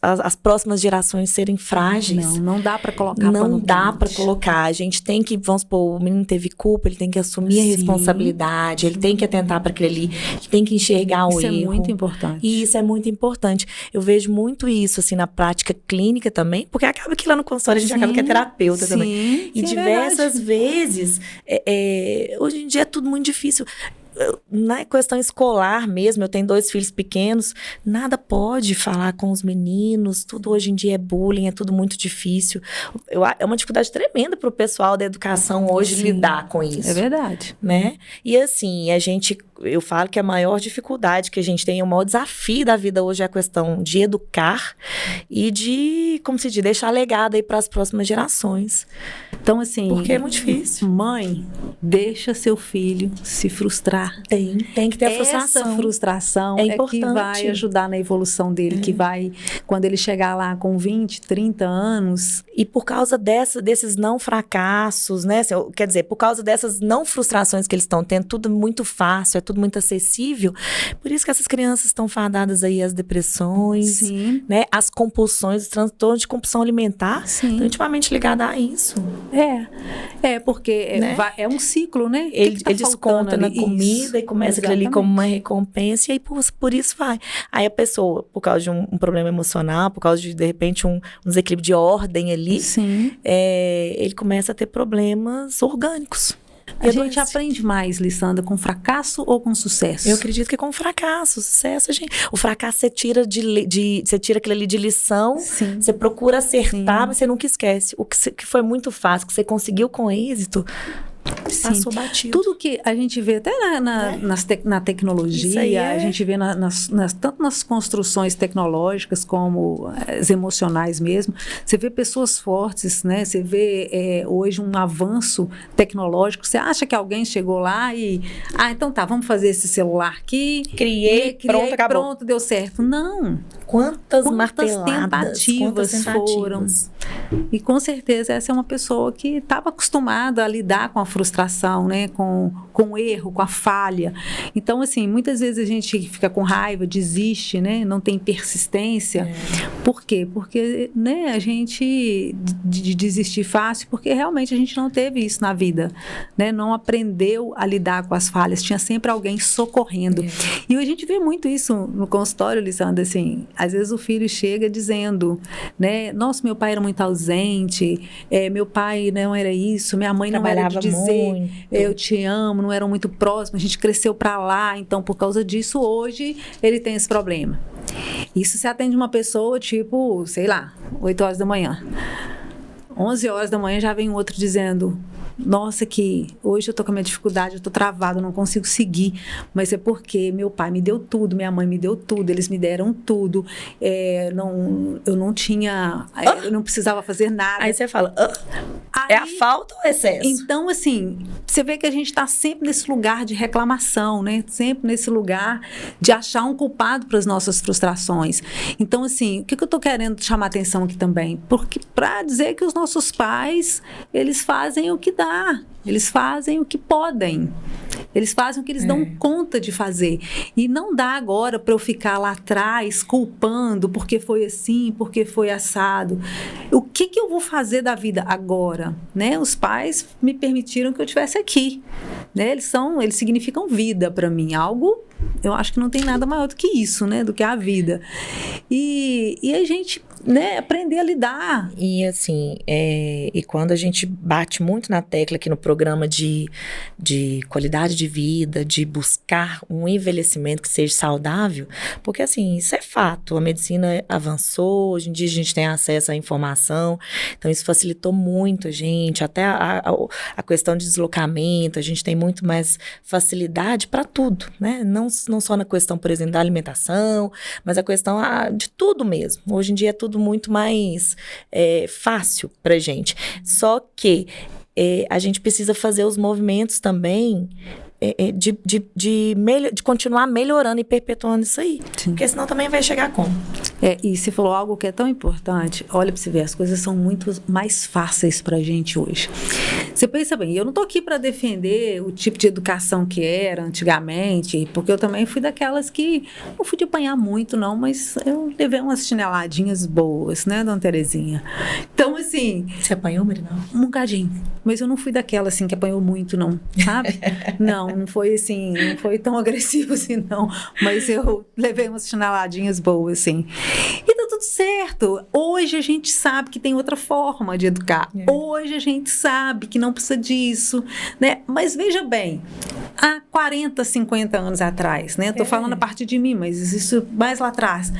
as próximas gerações serem frágeis. Não dá para colocar. Não dá para colocar. A gente tem que, vamos supor, o menino teve culpa, ele tem que assumir a responsabilidade, ele tem que atentar para aquele ali, ele tem que enxergar o erro. Isso é muito importante. E isso é muito importante. Eu vejo muito isso, assim, na prática clínica também, porque acaba que lá no consultório a gente acaba que é terapeuta também. E diversas vezes, hoje em dia é tudo muito difícil. Na questão escolar mesmo, eu tenho 2 filhos pequenos, nada pode falar com os meninos, tudo hoje em dia é bullying, é tudo muito difícil. É uma dificuldade tremenda para o pessoal da educação hoje lidar com isso. É verdade. Né? E assim, eu falo que a maior dificuldade que a gente tem, o maior desafio da vida hoje é a questão de educar e de, como se diz, deixar legado aí para as próximas gerações. Então, assim... Porque é muito difícil. Mãe, deixa seu filho se frustrar. Tem que ter a frustração. Essa frustração é importante. Que vai ajudar na evolução dele, que vai, quando ele chegar lá com 20, 30 anos... E por causa desses não fracassos, né? Quer dizer, por causa dessas não frustrações que eles estão tendo, tudo muito fácil, é tudo muito acessível. Por isso que essas crianças estão fadadas aí às depressões, Sim. né? Às compulsões, os transtornos de compulsão alimentar. Sim. Estão intimamente ligados a isso. Porque né? É um ciclo, né? Ele desconta na comida e começa aquilo ali como uma recompensa, e aí por isso vai. Aí a pessoa, por causa de um problema emocional, por causa de repente, um desequilíbrio de ordem ali, ele começa a ter problemas orgânicos. A gente aprende mais, Lissandra, com fracasso ou com sucesso? Eu acredito que com fracasso. Sucesso, gente. O fracasso você tira você tira aquilo ali de lição, você procura acertar, mas você nunca esquece. O que foi muito fácil, que você conseguiu com êxito, passou batido. Tudo que a gente vê até na tecnologia, a gente vê tanto nas construções tecnológicas como as emocionais mesmo, você vê pessoas fortes, né? Você vê hoje um avanço tecnológico. Você acha que alguém chegou lá e... então tá, vamos fazer esse celular aqui. Criei, pronto, acabou. Pronto, deu certo. Não. Quantas tentativas foram. E com certeza essa é uma pessoa que estava acostumada a lidar com a frustração, né? Com o erro, com a falha. Então, assim, muitas vezes a gente fica com raiva, desiste, né? Não tem persistência. Por quê? Porque, né, a gente de desistir fácil, porque realmente a gente não teve isso na vida, né? Não aprendeu a lidar com as falhas. Tinha sempre alguém socorrendo. E a gente vê muito isso no consultório, Lissandra, assim, às vezes o filho chega dizendo, né? Nossa, meu pai era muito ausente, meu pai não era isso, minha mãe não era de dizer eu te amo, não eram muito próximos, a gente cresceu para lá, então por causa disso hoje ele tem esse problema. Isso se atende uma pessoa tipo, sei lá, 8 horas da manhã. 11 horas da manhã já vem outro dizendo: nossa, que hoje eu tô com a minha dificuldade, eu tô travado, eu não consigo seguir, mas é porque meu pai me deu tudo, minha mãe me deu tudo, eles me deram tudo, eu não tinha, eu não precisava fazer nada. Aí você fala, é a falta ou excesso? Então, assim, você vê que a gente tá sempre nesse lugar de reclamação, né? Sempre nesse lugar de achar um culpado para as nossas frustrações. Então, assim, o que eu tô querendo chamar atenção aqui também? Porque para dizer que os nossos pais, eles fazem o que dá. Eles fazem o que podem. Eles fazem o que eles dão conta de fazer. E não dá agora para eu ficar lá atrás culpando porque foi assim, porque foi assado. O que eu vou fazer da vida agora? Né? Os pais me permitiram que eu estivesse aqui. Né? Eles significam vida para mim. Algo, eu acho que não tem nada maior do que isso, né? Do que a vida. E a gente, né, aprender a lidar. E assim, e quando a gente bate muito na tecla aqui no programa de qualidade de vida, de buscar um envelhecimento que seja saudável, porque assim, isso é fato, a medicina avançou, hoje em dia a gente tem acesso à informação, então isso facilitou muito a gente, até a questão de deslocamento, a gente tem muito mais facilidade para tudo, né? Não só na questão, por exemplo, da alimentação, mas a questão de tudo mesmo. Hoje em dia é tudo muito mais fácil pra gente. Só que a gente precisa fazer os movimentos também de continuar melhorando e perpetuando isso aí. Sim. Porque senão também vai chegar como? E você falou algo que é tão importante. Olha pra você ver, as coisas são muito mais fáceis pra gente hoje. Você pensa bem, eu não tô aqui para defender o tipo de educação que era antigamente, porque eu também fui daquelas que não fui de apanhar muito, não, mas eu levei umas chineladinhas boas, né, dona Terezinha? Então, assim... Você apanhou, Marinal? Um bocadinho. Mas eu não fui daquela, assim, que apanhou muito, não, sabe? Não foi assim, não foi tão agressivo assim, não. Mas eu levei umas chineladinhas boas, assim. E tá tudo certo. Hoje a gente sabe que tem outra forma de educar. Hoje a gente sabe que não precisa disso, né? Mas veja bem, há 40, 50 anos atrás, né? Tô falando a partir de mim, mas isso mais lá atrás.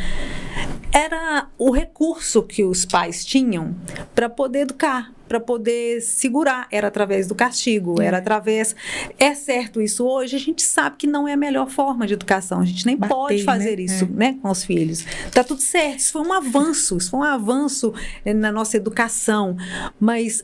Era o recurso que os pais tinham para poder educar, para poder segurar, era através do castigo, era através... É certo isso hoje? A gente sabe que não é a melhor forma de educação, a gente nem pode fazer isso, né, com os filhos. Tá tudo certo, isso foi um avanço na nossa educação, mas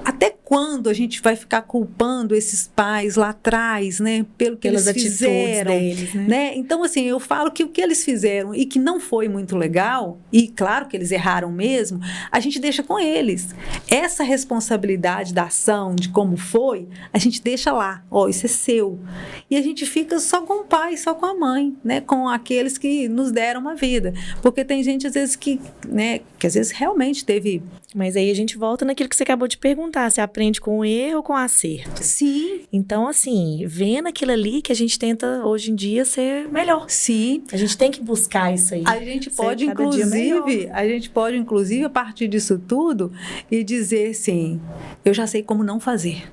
até quando a gente vai ficar culpando esses pais lá atrás, né? Pelas eles fizeram, deles, né? Então, assim, eu falo que o que eles fizeram e que não foi muito legal, e claro que eles erraram mesmo, a gente deixa com eles. Essa responsabilidade da ação, de como foi, a gente deixa lá. Isso é seu. E a gente fica só com o pai, só com a mãe, né? Com aqueles que nos deram uma vida. Porque tem gente, às vezes, que às vezes realmente teve... Mas aí a gente volta naquilo que você acabou de perguntar, se aprende com o erro ou com o acerto. Sim. Então, assim, vendo aquilo ali que a gente tenta, hoje em dia, ser melhor. Sim. A gente tem que buscar isso aí. A gente pode, inclusive, a partir disso tudo, e dizer assim, eu já sei como não fazer.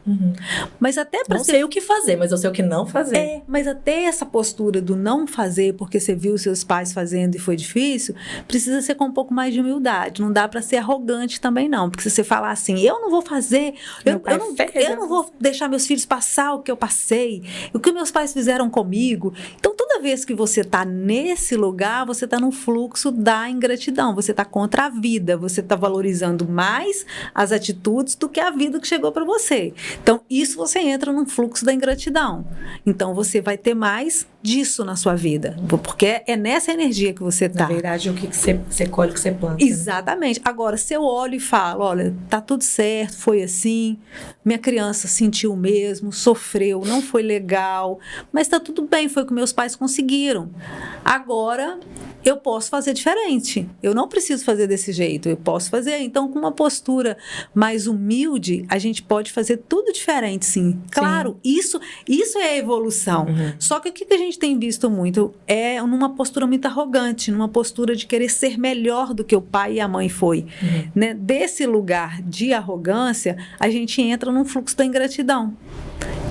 Mas até para não sei o que fazer, mas eu sei o que não fazer. Mas até essa postura do não fazer, porque você viu seus pais fazendo e foi difícil, precisa ser com um pouco mais de humildade. Não dá para ser arrogante também, não. Porque se você falar assim, eu não vou fazer, eu não vou deixar meus filhos passar o que eu passei, o que meus pais fizeram comigo. Então, toda vez que você está nesse lugar, você está num fluxo da ingratidão. Você está contra a vida. Você está valorizando mais as atitudes do que a vida que chegou para você. Então, isso você entra num fluxo da ingratidão. Então, você vai ter mais disso na sua vida. Porque é nessa energia que você está. Na verdade, o que você colhe, o que você planta. Exatamente. Né? Agora, se eu olho e falo, olha, tá tudo certo, foi assim, minha criança sentiu mesmo, sofreu, não foi legal, mas tá tudo bem, foi o que meus pais conseguiram. Agora, eu posso fazer diferente. Eu não preciso fazer desse jeito, eu posso fazer. Então, com uma postura mais humilde, a gente pode fazer tudo diferente, sim. Claro, isso é a evolução. Só que o que a gente tem visto muito é numa postura muito arrogante, numa postura de querer ser melhor do que o pai e a mãe foi. Né? Desse lugar de arrogância, a gente entra num fluxo da ingratidão.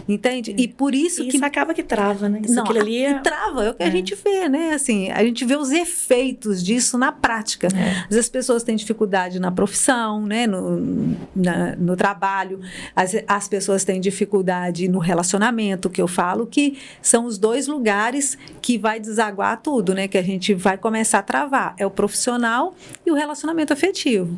Entende? E por isso que... Isso acaba que trava, né? Não, ali trava, é o que a gente vê, né? Assim, a gente vê os efeitos disso na prática. Às vezes as pessoas têm dificuldade na profissão, né? No trabalho. As pessoas têm dificuldade no relacionamento, que eu falo que são os dois lugares que vai desaguar tudo, né? Que a gente vai começar a travar. É o profissional e o relacionamento afetivo,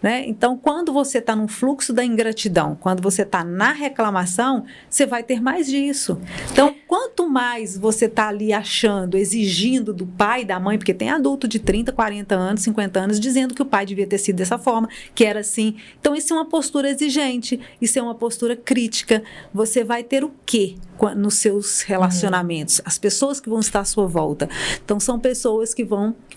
né? Então, quando você está num fluxo da ingratidão, quando você está na reclamação, você vai ter mais disso. Então, quanto mais você está ali achando, exigindo do pai e da mãe, porque tem adulto de 30, 40 anos, 50 anos, dizendo que o pai devia ter sido dessa forma, que era assim. Então, isso é uma postura exigente, isso é uma postura crítica. Você vai ter o quê nos seus relacionamentos? As pessoas que vão estar à sua volta. Então, são pessoas que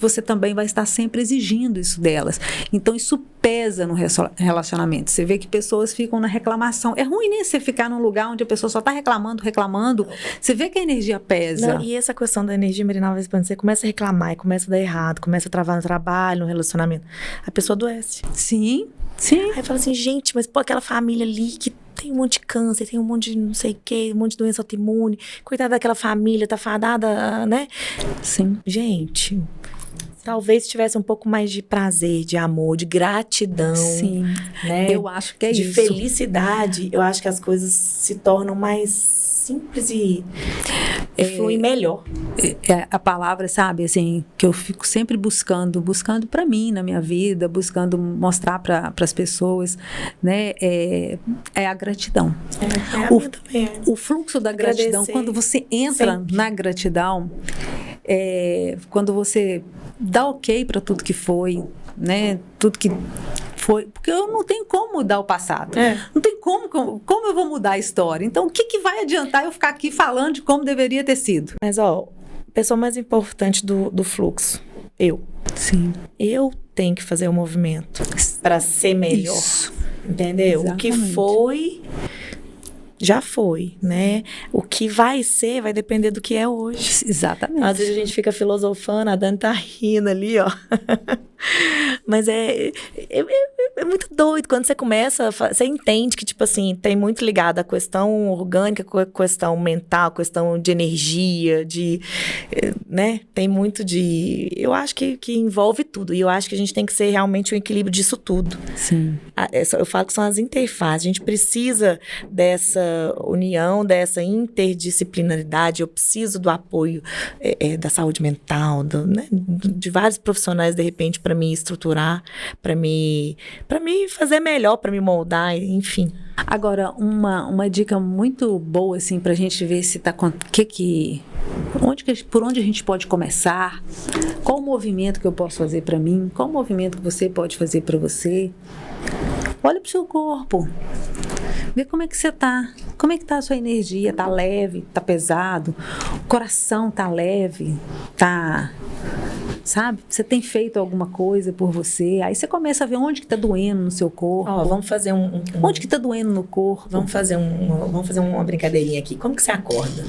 você também vai estar sempre exigindo isso delas. Então, isso pesa no relacionamento. Você vê que pessoas ficam na reclamação. É ruim, né? Você ficar num lugar onde a pessoa só está reclamando. Você vê que a energia pesa. Não, e essa questão da energia, Marina, você começa a reclamar e começa a dar errado, começa a travar no trabalho, no relacionamento. A pessoa adoece. Sim. Aí fala assim, gente, mas aquela família ali que tem um monte de câncer, tem um monte de não sei o quê, um monte de doença autoimune, coitada daquela família, tá fadada, né? Sim. Gente, talvez tivesse um pouco mais de prazer, de amor, de gratidão. Sim, né? Eu acho que é de isso. De felicidade, eu acho que as coisas se tornam mais simples e fluem melhor. A palavra, sabe, assim, que eu fico sempre buscando para mim, na minha vida, buscando mostrar para as pessoas, né, é a gratidão. O fluxo da gratidão, quando você entra na gratidão, quando você dá ok para tudo que foi, né, tudo que foi, porque eu não tenho como mudar o passado. Não tem como eu vou mudar a história. Então, o que vai adiantar eu ficar aqui falando de como deveria ter sido? Mas, a pessoa mais importante do fluxo, eu. Sim. Eu tenho que fazer o movimento para ser melhor. Isso. Entendeu? Exatamente. O que foi, já foi, né? O que vai ser vai depender do que é hoje. Exatamente. Às vezes a gente fica filosofando, a Dani tá rindo ali, ó. Mas é muito doido. Quando você começa, você entende que, tipo assim, tem muito ligado à questão orgânica, com a questão mental, questão de energia, né? Tem muito de... Eu acho que envolve tudo. E eu acho que a gente tem que ser realmente um equilíbrio disso tudo. Sim. Eu falo que são as interfaces. A gente precisa dessa união, dessa interdisciplinaridade. Eu preciso do apoio da saúde mental, né? De vários profissionais, de repente, para me estruturar, para me para me fazer melhor, para me moldar, enfim. Agora, uma dica muito boa, assim, pra gente ver se tá com por onde a gente pode começar, qual o movimento que eu posso fazer para mim, qual o movimento que você pode fazer para você. Olha pro seu corpo, vê como é que você tá, como é que tá a sua energia, tá leve, tá pesado, o coração tá leve, tá... Sabe? Você tem feito alguma coisa por você, aí você começa a ver onde que tá doendo no seu corpo. Vamos fazer onde que tá doendo no corpo. Vamos fazer uma brincadeirinha aqui. Como que você acorda?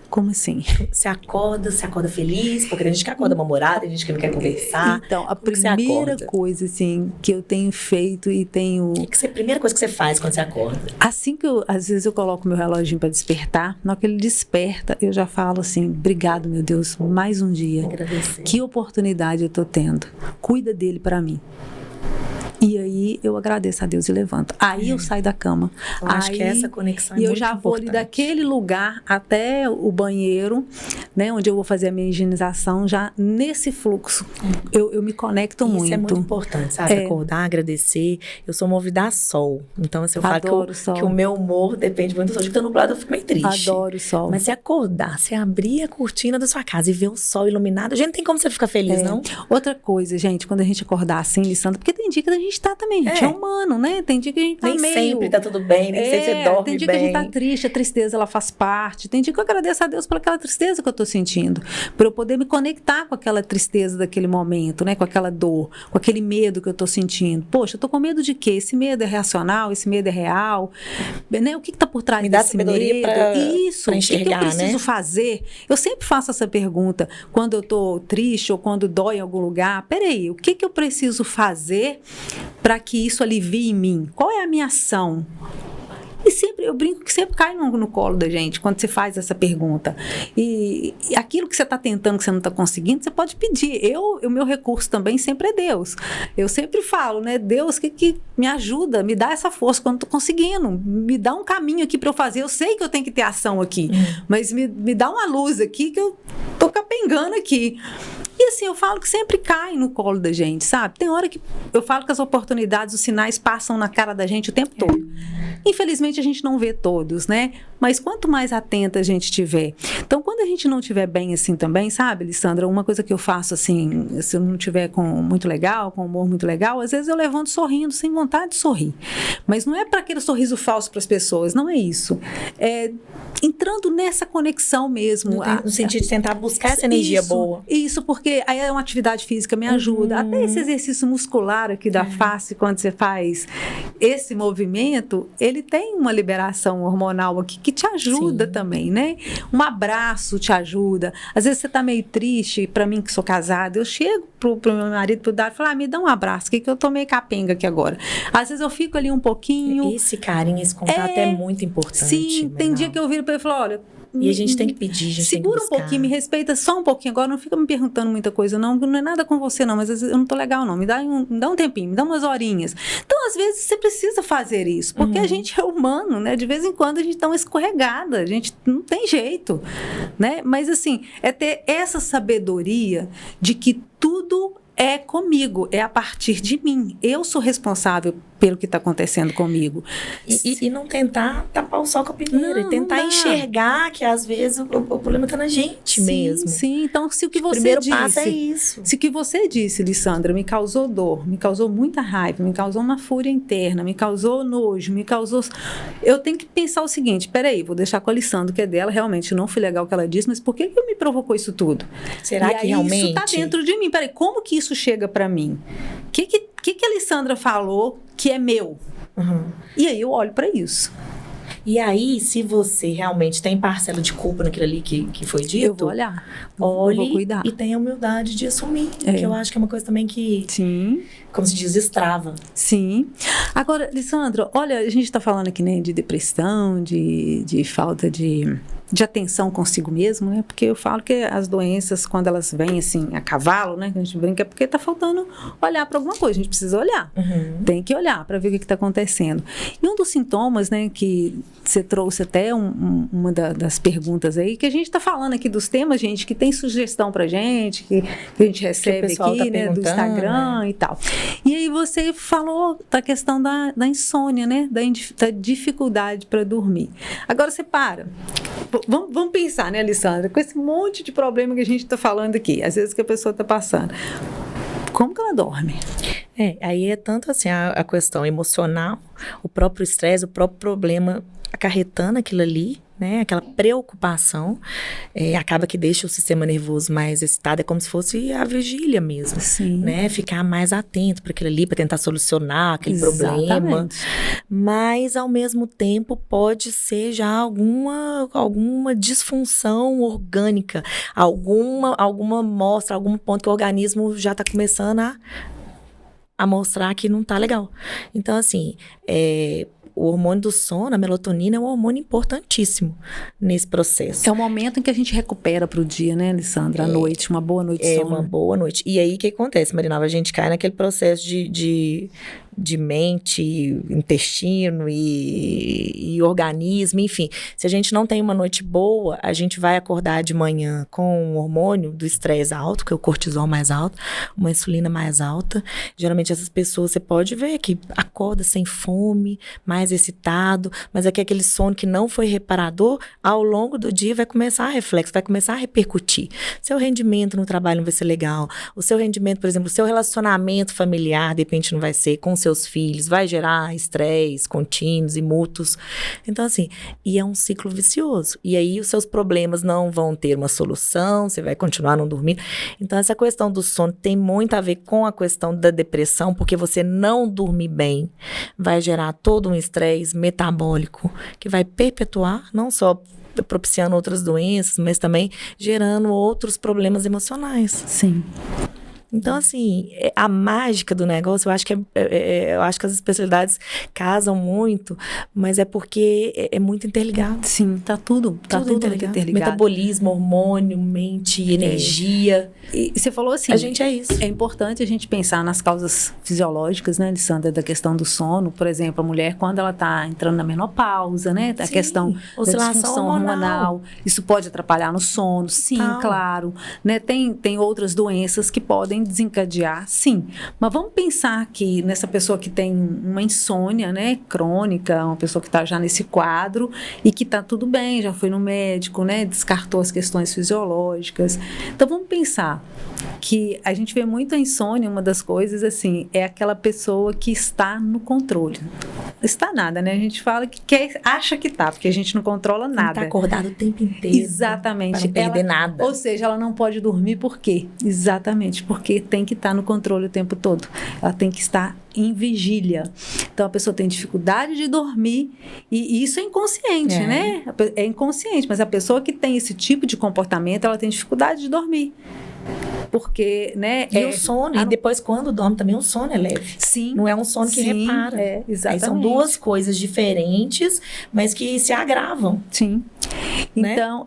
Como assim? Você acorda feliz, porque tem gente que acorda mal-humorada, tem gente que não quer conversar. Então, a primeira coisa, assim, que eu tenho feito e tenho... Primeira coisa que você faz quando você acorda? Assim que às vezes eu coloco meu reloginho para despertar, na hora que ele desperta, eu já falo assim, obrigado, meu Deus, mais um dia. Agradecer. Que oportunidade eu tô tendo. Cuida dele para mim. E aí eu agradeço a Deus e levanto. Aí eu saio da cama. Eu acho que essa conexão é muito importante. E eu já vou ali daquele lugar até o banheiro, né, onde eu vou fazer a minha higienização, já nesse fluxo. Eu me conecto muito. Isso é muito importante, sabe? Acordar, agradecer. Eu sou movida a sol. Então, assim, eu falo que o meu humor depende muito do sol. De que tá nublado, eu fico meio triste. Adoro o sol. Mas se acordar, se abrir a cortina da sua casa e ver o sol iluminado, gente, não tem como você ficar feliz, não? Outra coisa, gente, quando a gente acordar assim, Lissandra, porque tem dia que a gente tá também, a gente é humano, né? Tem dia que a gente tá nem meio... sempre tá tudo bem, nem sempre você dorme bem. Tem dia que a gente tá triste, a tristeza, ela faz parte. Tem dia que eu agradeço a Deus por aquela tristeza que eu tô sentindo, por eu poder me conectar com aquela tristeza daquele momento, né? Com aquela dor, com aquele medo que eu tô sentindo. Poxa, eu tô com medo de quê? Esse medo é racional? Esse medo é real? Né? O que tá por trás desse medo? Isso, pra enxergar, o que eu preciso fazer? Eu sempre faço essa pergunta quando eu tô triste ou quando dói em algum lugar. Peraí, o que eu preciso fazer para que isso alivie em mim? Qual é a minha ação? E sempre, eu brinco que sempre cai no colo da gente quando você faz essa pergunta. E aquilo que você está tentando, que você não está conseguindo, você pode pedir. O meu recurso também sempre é Deus. Eu sempre falo, né? Deus que me ajuda, me dá essa força quando estou conseguindo. Me dá um caminho aqui para eu fazer. Eu sei que eu tenho que ter ação aqui, mas me dá uma luz aqui que eu tô capengando aqui. E assim, eu falo que sempre cai no colo da gente, sabe? Tem hora que eu falo que as oportunidades, os sinais passam na cara da gente o tempo todo. Infelizmente, a gente não vê todos, né? Mas quanto mais atenta a gente tiver. Então, quando a gente não estiver bem assim também, sabe, Lissandra? Uma coisa que eu faço assim, se eu não estiver muito legal, com humor muito legal, às vezes eu levanto sorrindo, sem vontade de sorrir. Mas não é para aquele sorriso falso para as pessoas, não é isso. É entrando nessa conexão mesmo. No sentido de tentar buscar essa energia boa. Isso, porque aí é uma atividade física, me ajuda. Até esse exercício muscular aqui da face, quando você faz esse movimento, ele tem uma liberação hormonal aqui que te ajuda também, né? Um abraço te ajuda. Às vezes você tá meio triste, pra mim que sou casada, eu chego pro meu marido, pro Dário, e falo, me dá um abraço, que eu tô meio capenga aqui agora. Às vezes eu fico ali um pouquinho. Esse carinho, esse contato é muito importante. Sim, tem dia que eu viro pra ele e falo, olha, e a gente tem que pedir, a gente segura tem que um pouquinho, me respeita só um pouquinho agora, não fica me perguntando muita coisa não é nada com você não, mas às vezes eu não tô legal não, me dá um tempinho, me dá umas horinhas. Então às vezes você precisa fazer isso, porque a gente é humano, né, de vez em quando a gente dá uma escorregada, a gente não tem jeito, né, mas assim, é ter essa sabedoria de que tudo é comigo, é a partir de mim. Eu sou responsável pelo que está acontecendo comigo. E não tentar tapar o sol com a peneira. E tentar enxergar que, às vezes, o problema está na gente mesmo. Sim, então, se o que você primeiro disse... passo é isso. Se o que você disse, Lissandra, me causou dor, me causou muita raiva, me causou uma fúria interna, me causou nojo, me causou... Eu tenho que pensar o seguinte, peraí, vou deixar com a Lissandra, que é dela, realmente não foi legal o que ela disse, mas por que me provocou isso tudo? Será que realmente... isso está dentro de mim. Peraí, como que isso chega para mim? O que a Lissandra falou que é meu? E aí eu olho para isso. E aí, se você realmente tem parcela de culpa naquilo ali que foi dito... Eu vou olhar. Olhe eu vou cuidar. E tenha a humildade de assumir. Que eu acho que é uma coisa também que... Sim. Como se diz, destrava. Sim. Agora, Lissandra, olha, a gente está falando aqui, né, de depressão, de falta de de atenção consigo mesmo, né? Porque eu falo que as doenças, quando elas vêm assim a cavalo, né? Que a gente brinca, é porque tá faltando olhar para alguma coisa. A gente precisa olhar. Tem que olhar para ver o que está acontecendo. E um dos sintomas, né? Que você trouxe até uma das perguntas aí, que a gente está falando aqui dos temas, gente, que tem sugestão pra gente, que a gente recebe aqui, tá, né? Do Instagram, e tal. E aí você falou da questão da insônia, né? Da dificuldade para dormir. Agora você para. Vamos pensar, né, Alessandra? Com esse monte de problema que a gente está falando aqui, às vezes que a pessoa está passando. Como que ela dorme? Aí é tanto assim a questão emocional, o próprio estresse, o próprio problema acarretando aquilo ali, né? Aquela preocupação, acaba que deixa o sistema nervoso mais excitado, é como se fosse a vigília mesmo. Sim. Né? Ficar mais atento para aquilo ali, para tentar solucionar aquele problema. Mas, ao mesmo tempo, pode ser já alguma disfunção orgânica, alguma mostra, algum ponto que o organismo já está começando a mostrar que não está legal. Então, assim, o hormônio do sono, a melatonina, é um hormônio importantíssimo nesse processo. É o momento em que a gente recupera para o dia, né, Alessandra? À noite, uma boa noite de sono. Uma boa noite. E aí, o que acontece, Marinalva? A gente cai naquele processo de mente, intestino e organismo, enfim. Se a gente não tem uma noite boa, a gente vai acordar de manhã com um hormônio do estresse alto, que é o cortisol mais alto, uma insulina mais alta. Geralmente essas pessoas, você pode ver que acorda sem fome, mais excitado, mas aquele sono que não foi reparador, ao longo do dia vai começar a reflexo, vai começar a repercutir. Seu rendimento no trabalho não vai ser legal, o seu rendimento, por exemplo, o seu relacionamento familiar, de repente não vai ser com seus filhos, vai gerar estresse contínuos e mútuos. Então, assim, e é um ciclo vicioso. E aí os seus problemas não vão ter uma solução, você vai continuar não dormindo. Então, essa questão do sono tem muito a ver com a questão da depressão, porque você não dormir bem vai gerar todo um estresse metabólico que vai perpetuar, não só propiciando outras doenças, mas também gerando outros problemas emocionais. Sim. Então, assim, a mágica do negócio, eu acho que as especialidades casam muito, mas é porque é muito interligado. Sim, tá tudo interligado. Metabolismo, hormônio, mente, energia. E você falou assim... A gente é isso. É importante a gente pensar nas causas fisiológicas, né, Alessandra, da questão do sono. Por exemplo, a mulher, quando ela tá entrando na menopausa, né, a questão da disfunção hormonal. Isso pode atrapalhar no sono, sim, claro. Né, tem outras doenças que podem desencadear, sim. Mas vamos pensar que nessa pessoa que tem uma insônia, né, crônica, uma pessoa que está já nesse quadro e que está tudo bem, já foi no médico, né, descartou as questões fisiológicas. Então, vamos pensar que a gente vê muito a insônia, uma das coisas, assim, é aquela pessoa que está no controle. Está nada, né? A gente fala que acha que está, porque a gente não controla nada. Está acordado o tempo inteiro. Exatamente. Para não perder nada. Ou seja, ela não pode dormir por quê? Exatamente, porque tem que estar no controle o tempo todo. Ela tem que estar em vigília. Então, a pessoa tem dificuldade de dormir e isso é inconsciente, né? É inconsciente, mas a pessoa que tem esse tipo de comportamento, ela tem dificuldade de dormir. Porque, né? E o sono, e depois quando dorme também o sono é leve. Sim. Não é um sono que repara. Exatamente. Aí são duas coisas diferentes, mas que se agravam. Sim. Né? Então,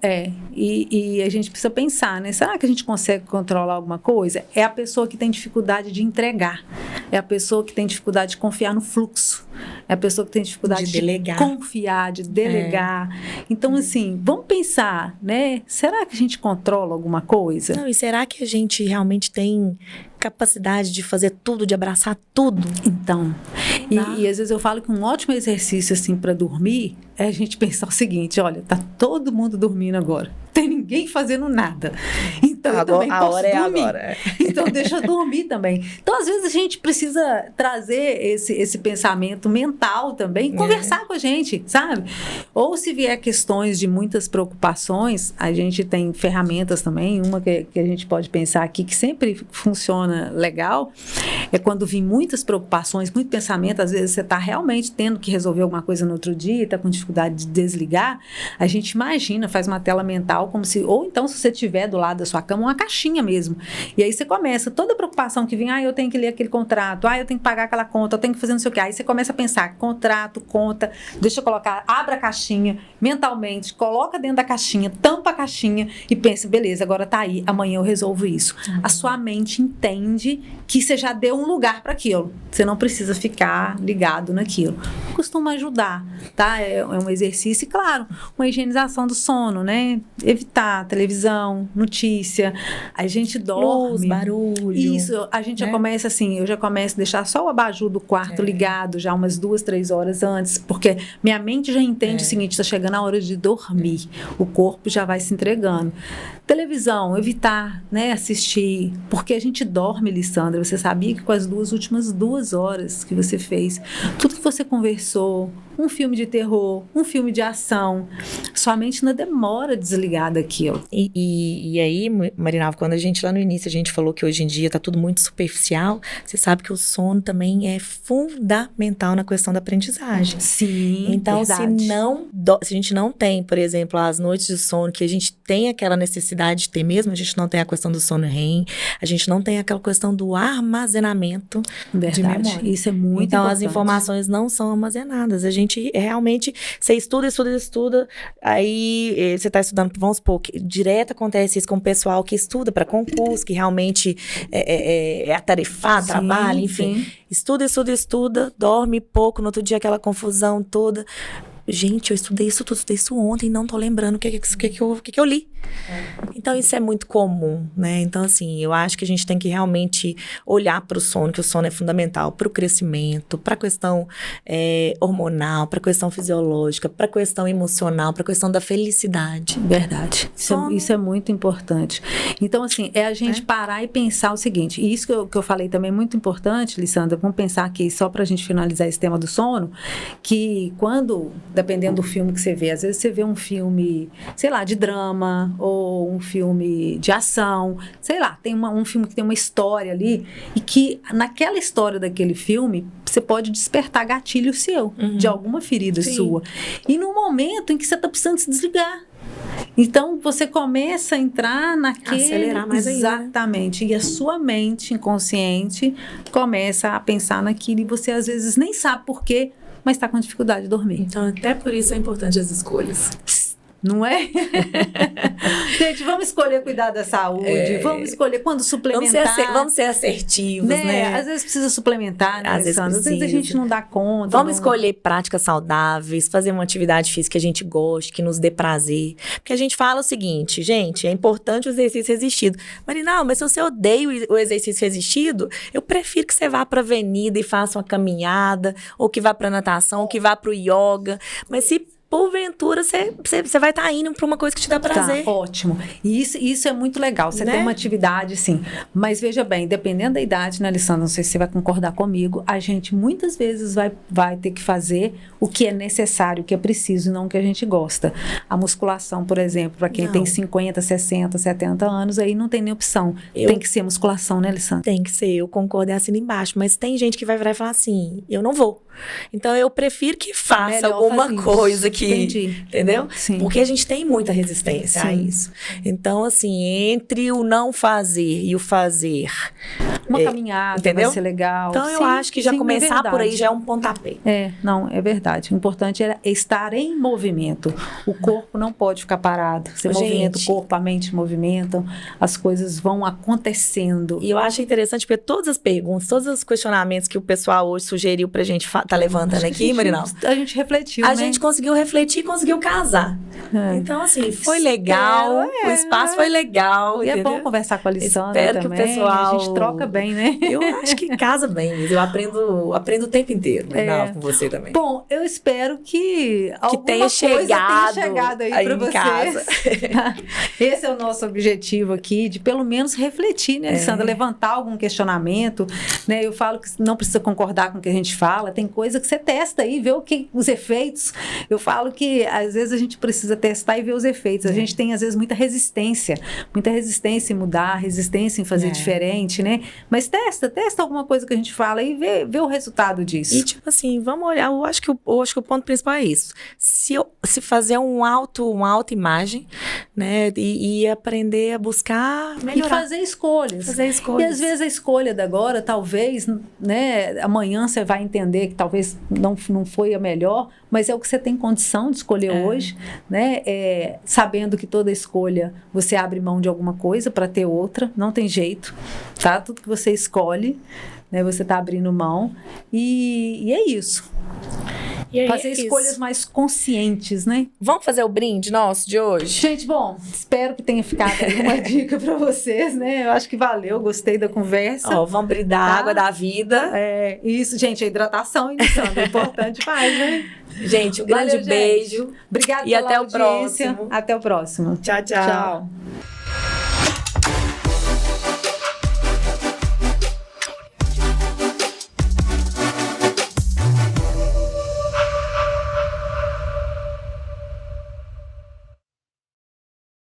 e a gente precisa pensar, né? Será que a gente consegue controlar alguma coisa? É a pessoa que tem dificuldade de entregar. É a pessoa que tem dificuldade de confiar no fluxo. É a pessoa que tem dificuldade de delegar. Confiar, de delegar. Então, assim, vamos pensar, né? Será que a gente controla alguma coisa? Não, e será que a gente realmente tem capacidade de fazer tudo, de abraçar tudo? Então, e às vezes eu falo que um ótimo exercício, assim, para dormir é a gente pensar o seguinte: olha, tá todo mundo dormindo agora. Tem ninguém fazendo nada. Então, eu também posso dormir. Agora. Então, deixa eu dormir também. Então, às vezes, a gente precisa trazer esse pensamento mental também, conversar com a gente, sabe? Ou se vier questões de muitas preocupações, a gente tem ferramentas também. Uma que a gente pode pensar aqui, que sempre funciona legal, é quando vir muitas preocupações, muito pensamento. Às vezes, você está realmente tendo que resolver alguma coisa no outro dia, está com dificuldade dificuldade de desligar, a gente imagina, faz uma tela mental como se, ou então se você tiver do lado da sua cama, uma caixinha mesmo. E aí você começa, toda preocupação que vem, eu tenho que ler aquele contrato, eu tenho que pagar aquela conta, eu tenho que fazer não sei o que. Aí você começa a pensar, contrato, conta, deixa eu colocar, abre a caixinha mentalmente, coloca dentro da caixinha, tampa a caixinha e pensa, beleza, agora tá aí, amanhã eu resolvo isso. A sua mente entende que você já deu um lugar para aquilo. Você não precisa ficar ligado naquilo. Costuma ajudar, tá? É um exercício, e claro, uma higienização do sono, né? Evitar televisão, notícia. A gente dorme. Luz, barulho. Isso, a gente já começa assim, eu já começo a deixar só o abajur do quarto ligado já umas 2, 3 horas antes, porque minha mente já entende o seguinte, está chegando a hora de dormir. O corpo já vai se entregando. Televisão, evitar, né, assistir, porque a gente dorme, Lissandra, você sabia que com as últimas 2 horas que você fez, tudo que você conversou, um filme de terror, um filme de ação, sua mente não demora desligar daquilo. E aí, Marinalva, quando a gente lá no início, a gente falou que hoje em dia tá tudo muito superficial, você sabe que o sono também é fundamental na questão da aprendizagem. Sim, então, verdade. se a gente não tem, por exemplo, as noites de sono, que a gente tem aquela necessidade de ter mesmo, a gente não tem a questão do sono REM, a gente não tem aquela questão do armazenamento de memória. Isso é muito então, importante. as informações não são armazenadas. A gente realmente, você estuda, aí você está estudando, vamos supor, que direto acontece isso com o pessoal que estuda para concurso, que realmente é atarefado, trabalha, enfim. Sim. Estuda, dorme pouco, no outro dia aquela confusão toda. Gente, eu estudei isso ontem, não tô lembrando o que eu li. Então, isso é muito comum, né? Então, assim, eu acho que a gente tem que realmente olhar para o sono, que o sono é fundamental para o crescimento, para a questão hormonal, para a questão fisiológica, para a questão emocional, para a questão da felicidade. Verdade. Isso é muito importante. Então, assim, a gente parar e pensar o seguinte, e isso que eu falei também é muito importante, Lissandra, vamos pensar aqui, só para a gente finalizar esse tema do sono, que quando, dependendo do filme que você vê, às vezes você vê um filme, sei lá, de drama, ou um filme de ação, sei lá, tem um filme que tem uma história ali, e que naquela história daquele filme, você pode despertar gatilho seu, de alguma ferida sua. E no momento em que você está precisando se desligar. Então, você começa a entrar naquele... Acelerar mais ainda. Exatamente. E a sua mente inconsciente começa a pensar naquilo, e você às vezes nem sabe por quê, mas está com dificuldade de dormir. Então, até por isso é importante as escolhas. Não é? Gente, vamos escolher cuidar da saúde, vamos escolher quando suplementar. Vamos ser assertivos, né? Às vezes precisa suplementar, né, Alessandra? Às vezes a gente não dá conta. Vamos escolher práticas saudáveis, fazer uma atividade física que a gente goste, que nos dê prazer. Porque a gente fala o seguinte, gente, é importante o exercício resistido. Marinal, mas se você odeia o exercício resistido, eu prefiro que você vá para a avenida e faça uma caminhada, ou que vá para natação, ou que vá para o yoga. Mas se porventura, você vai estar indo para uma coisa que te dá prazer. Tá, ótimo. E isso é muito legal. Você tem uma atividade, sim. Mas veja bem, dependendo da idade, né, Alessandra? Não sei se você vai concordar comigo. A gente muitas vezes vai ter que fazer o que é necessário, o que é preciso, e não o que a gente gosta. A musculação, por exemplo, para quem tem 50, 60, 70 anos, aí não tem nem opção. Tem que ser musculação, né, Alessandra? Tem que ser. Eu concordo, é assino embaixo. Mas tem gente que vai virar e falar assim, eu não vou. Então, eu prefiro que faça alguma coisa que... Entendi. Entendeu? Sim. Porque a gente tem muita resistência a isso. Então, assim, entre o não fazer e o fazer... Uma caminhada, entendeu? Vai ser legal. Então, eu acho que já começar por aí já é um pontapé. Não, é verdade. O importante é estar em movimento. O corpo não pode ficar parado. Você movimenta o corpo, a mente movimenta, as coisas vão acontecendo. E eu acho interessante, porque todas as perguntas, todos os questionamentos que o pessoal hoje sugeriu pra gente tá levantando aqui, Marinalva. A gente refletiu, A gente conseguiu refletir e conseguiu casar. Então, assim, foi legal. O espaço foi legal. E entendeu? É bom conversar com a Alessandra. Espero também. Que o pessoal... A gente troca bem, né? Eu acho que casa bem. Eu aprendo o tempo inteiro, Marinalva, com você também. Bom, eu espero que tenha chegado aí pra vocês. Casa. Esse é o nosso objetivo aqui, de pelo menos refletir, né, Alessandra? Levantar algum questionamento, né? Eu falo que não precisa concordar com o que a gente fala, tem coisa que você testa aí, vê os efeitos. Eu falo que às vezes a gente precisa testar e ver os efeitos. A gente tem às vezes muita resistência em mudar, resistência em fazer diferente, né? Mas testa alguma coisa que a gente fala e vê o resultado disso. E tipo assim, vamos olhar, eu acho que o ponto principal é isso. Se fazer uma autoimagem, né? E aprender a buscar melhorar. E fazer escolhas. E às vezes a escolha da agora, talvez, né? Amanhã você vai entender que talvez não foi a melhor, mas é o que você tem condição de escolher hoje, né? Sabendo que toda escolha você abre mão de alguma coisa para ter outra, não tem jeito, tá? Tudo que você escolhe, né? Você está abrindo mão e é isso. Fazer escolhas mais conscientes, né? Vamos fazer o brinde nosso de hoje? Gente, bom, espero que tenha ficado alguma dica para vocês, né? Eu acho que valeu, gostei da conversa. Vamos brindar a água da vida. Isso, gente, a hidratação é importante demais, né? Gente, um grande beijo. Obrigada e pela até audiência. o próximo. Até o próximo. Tchau, tchau. Tchau.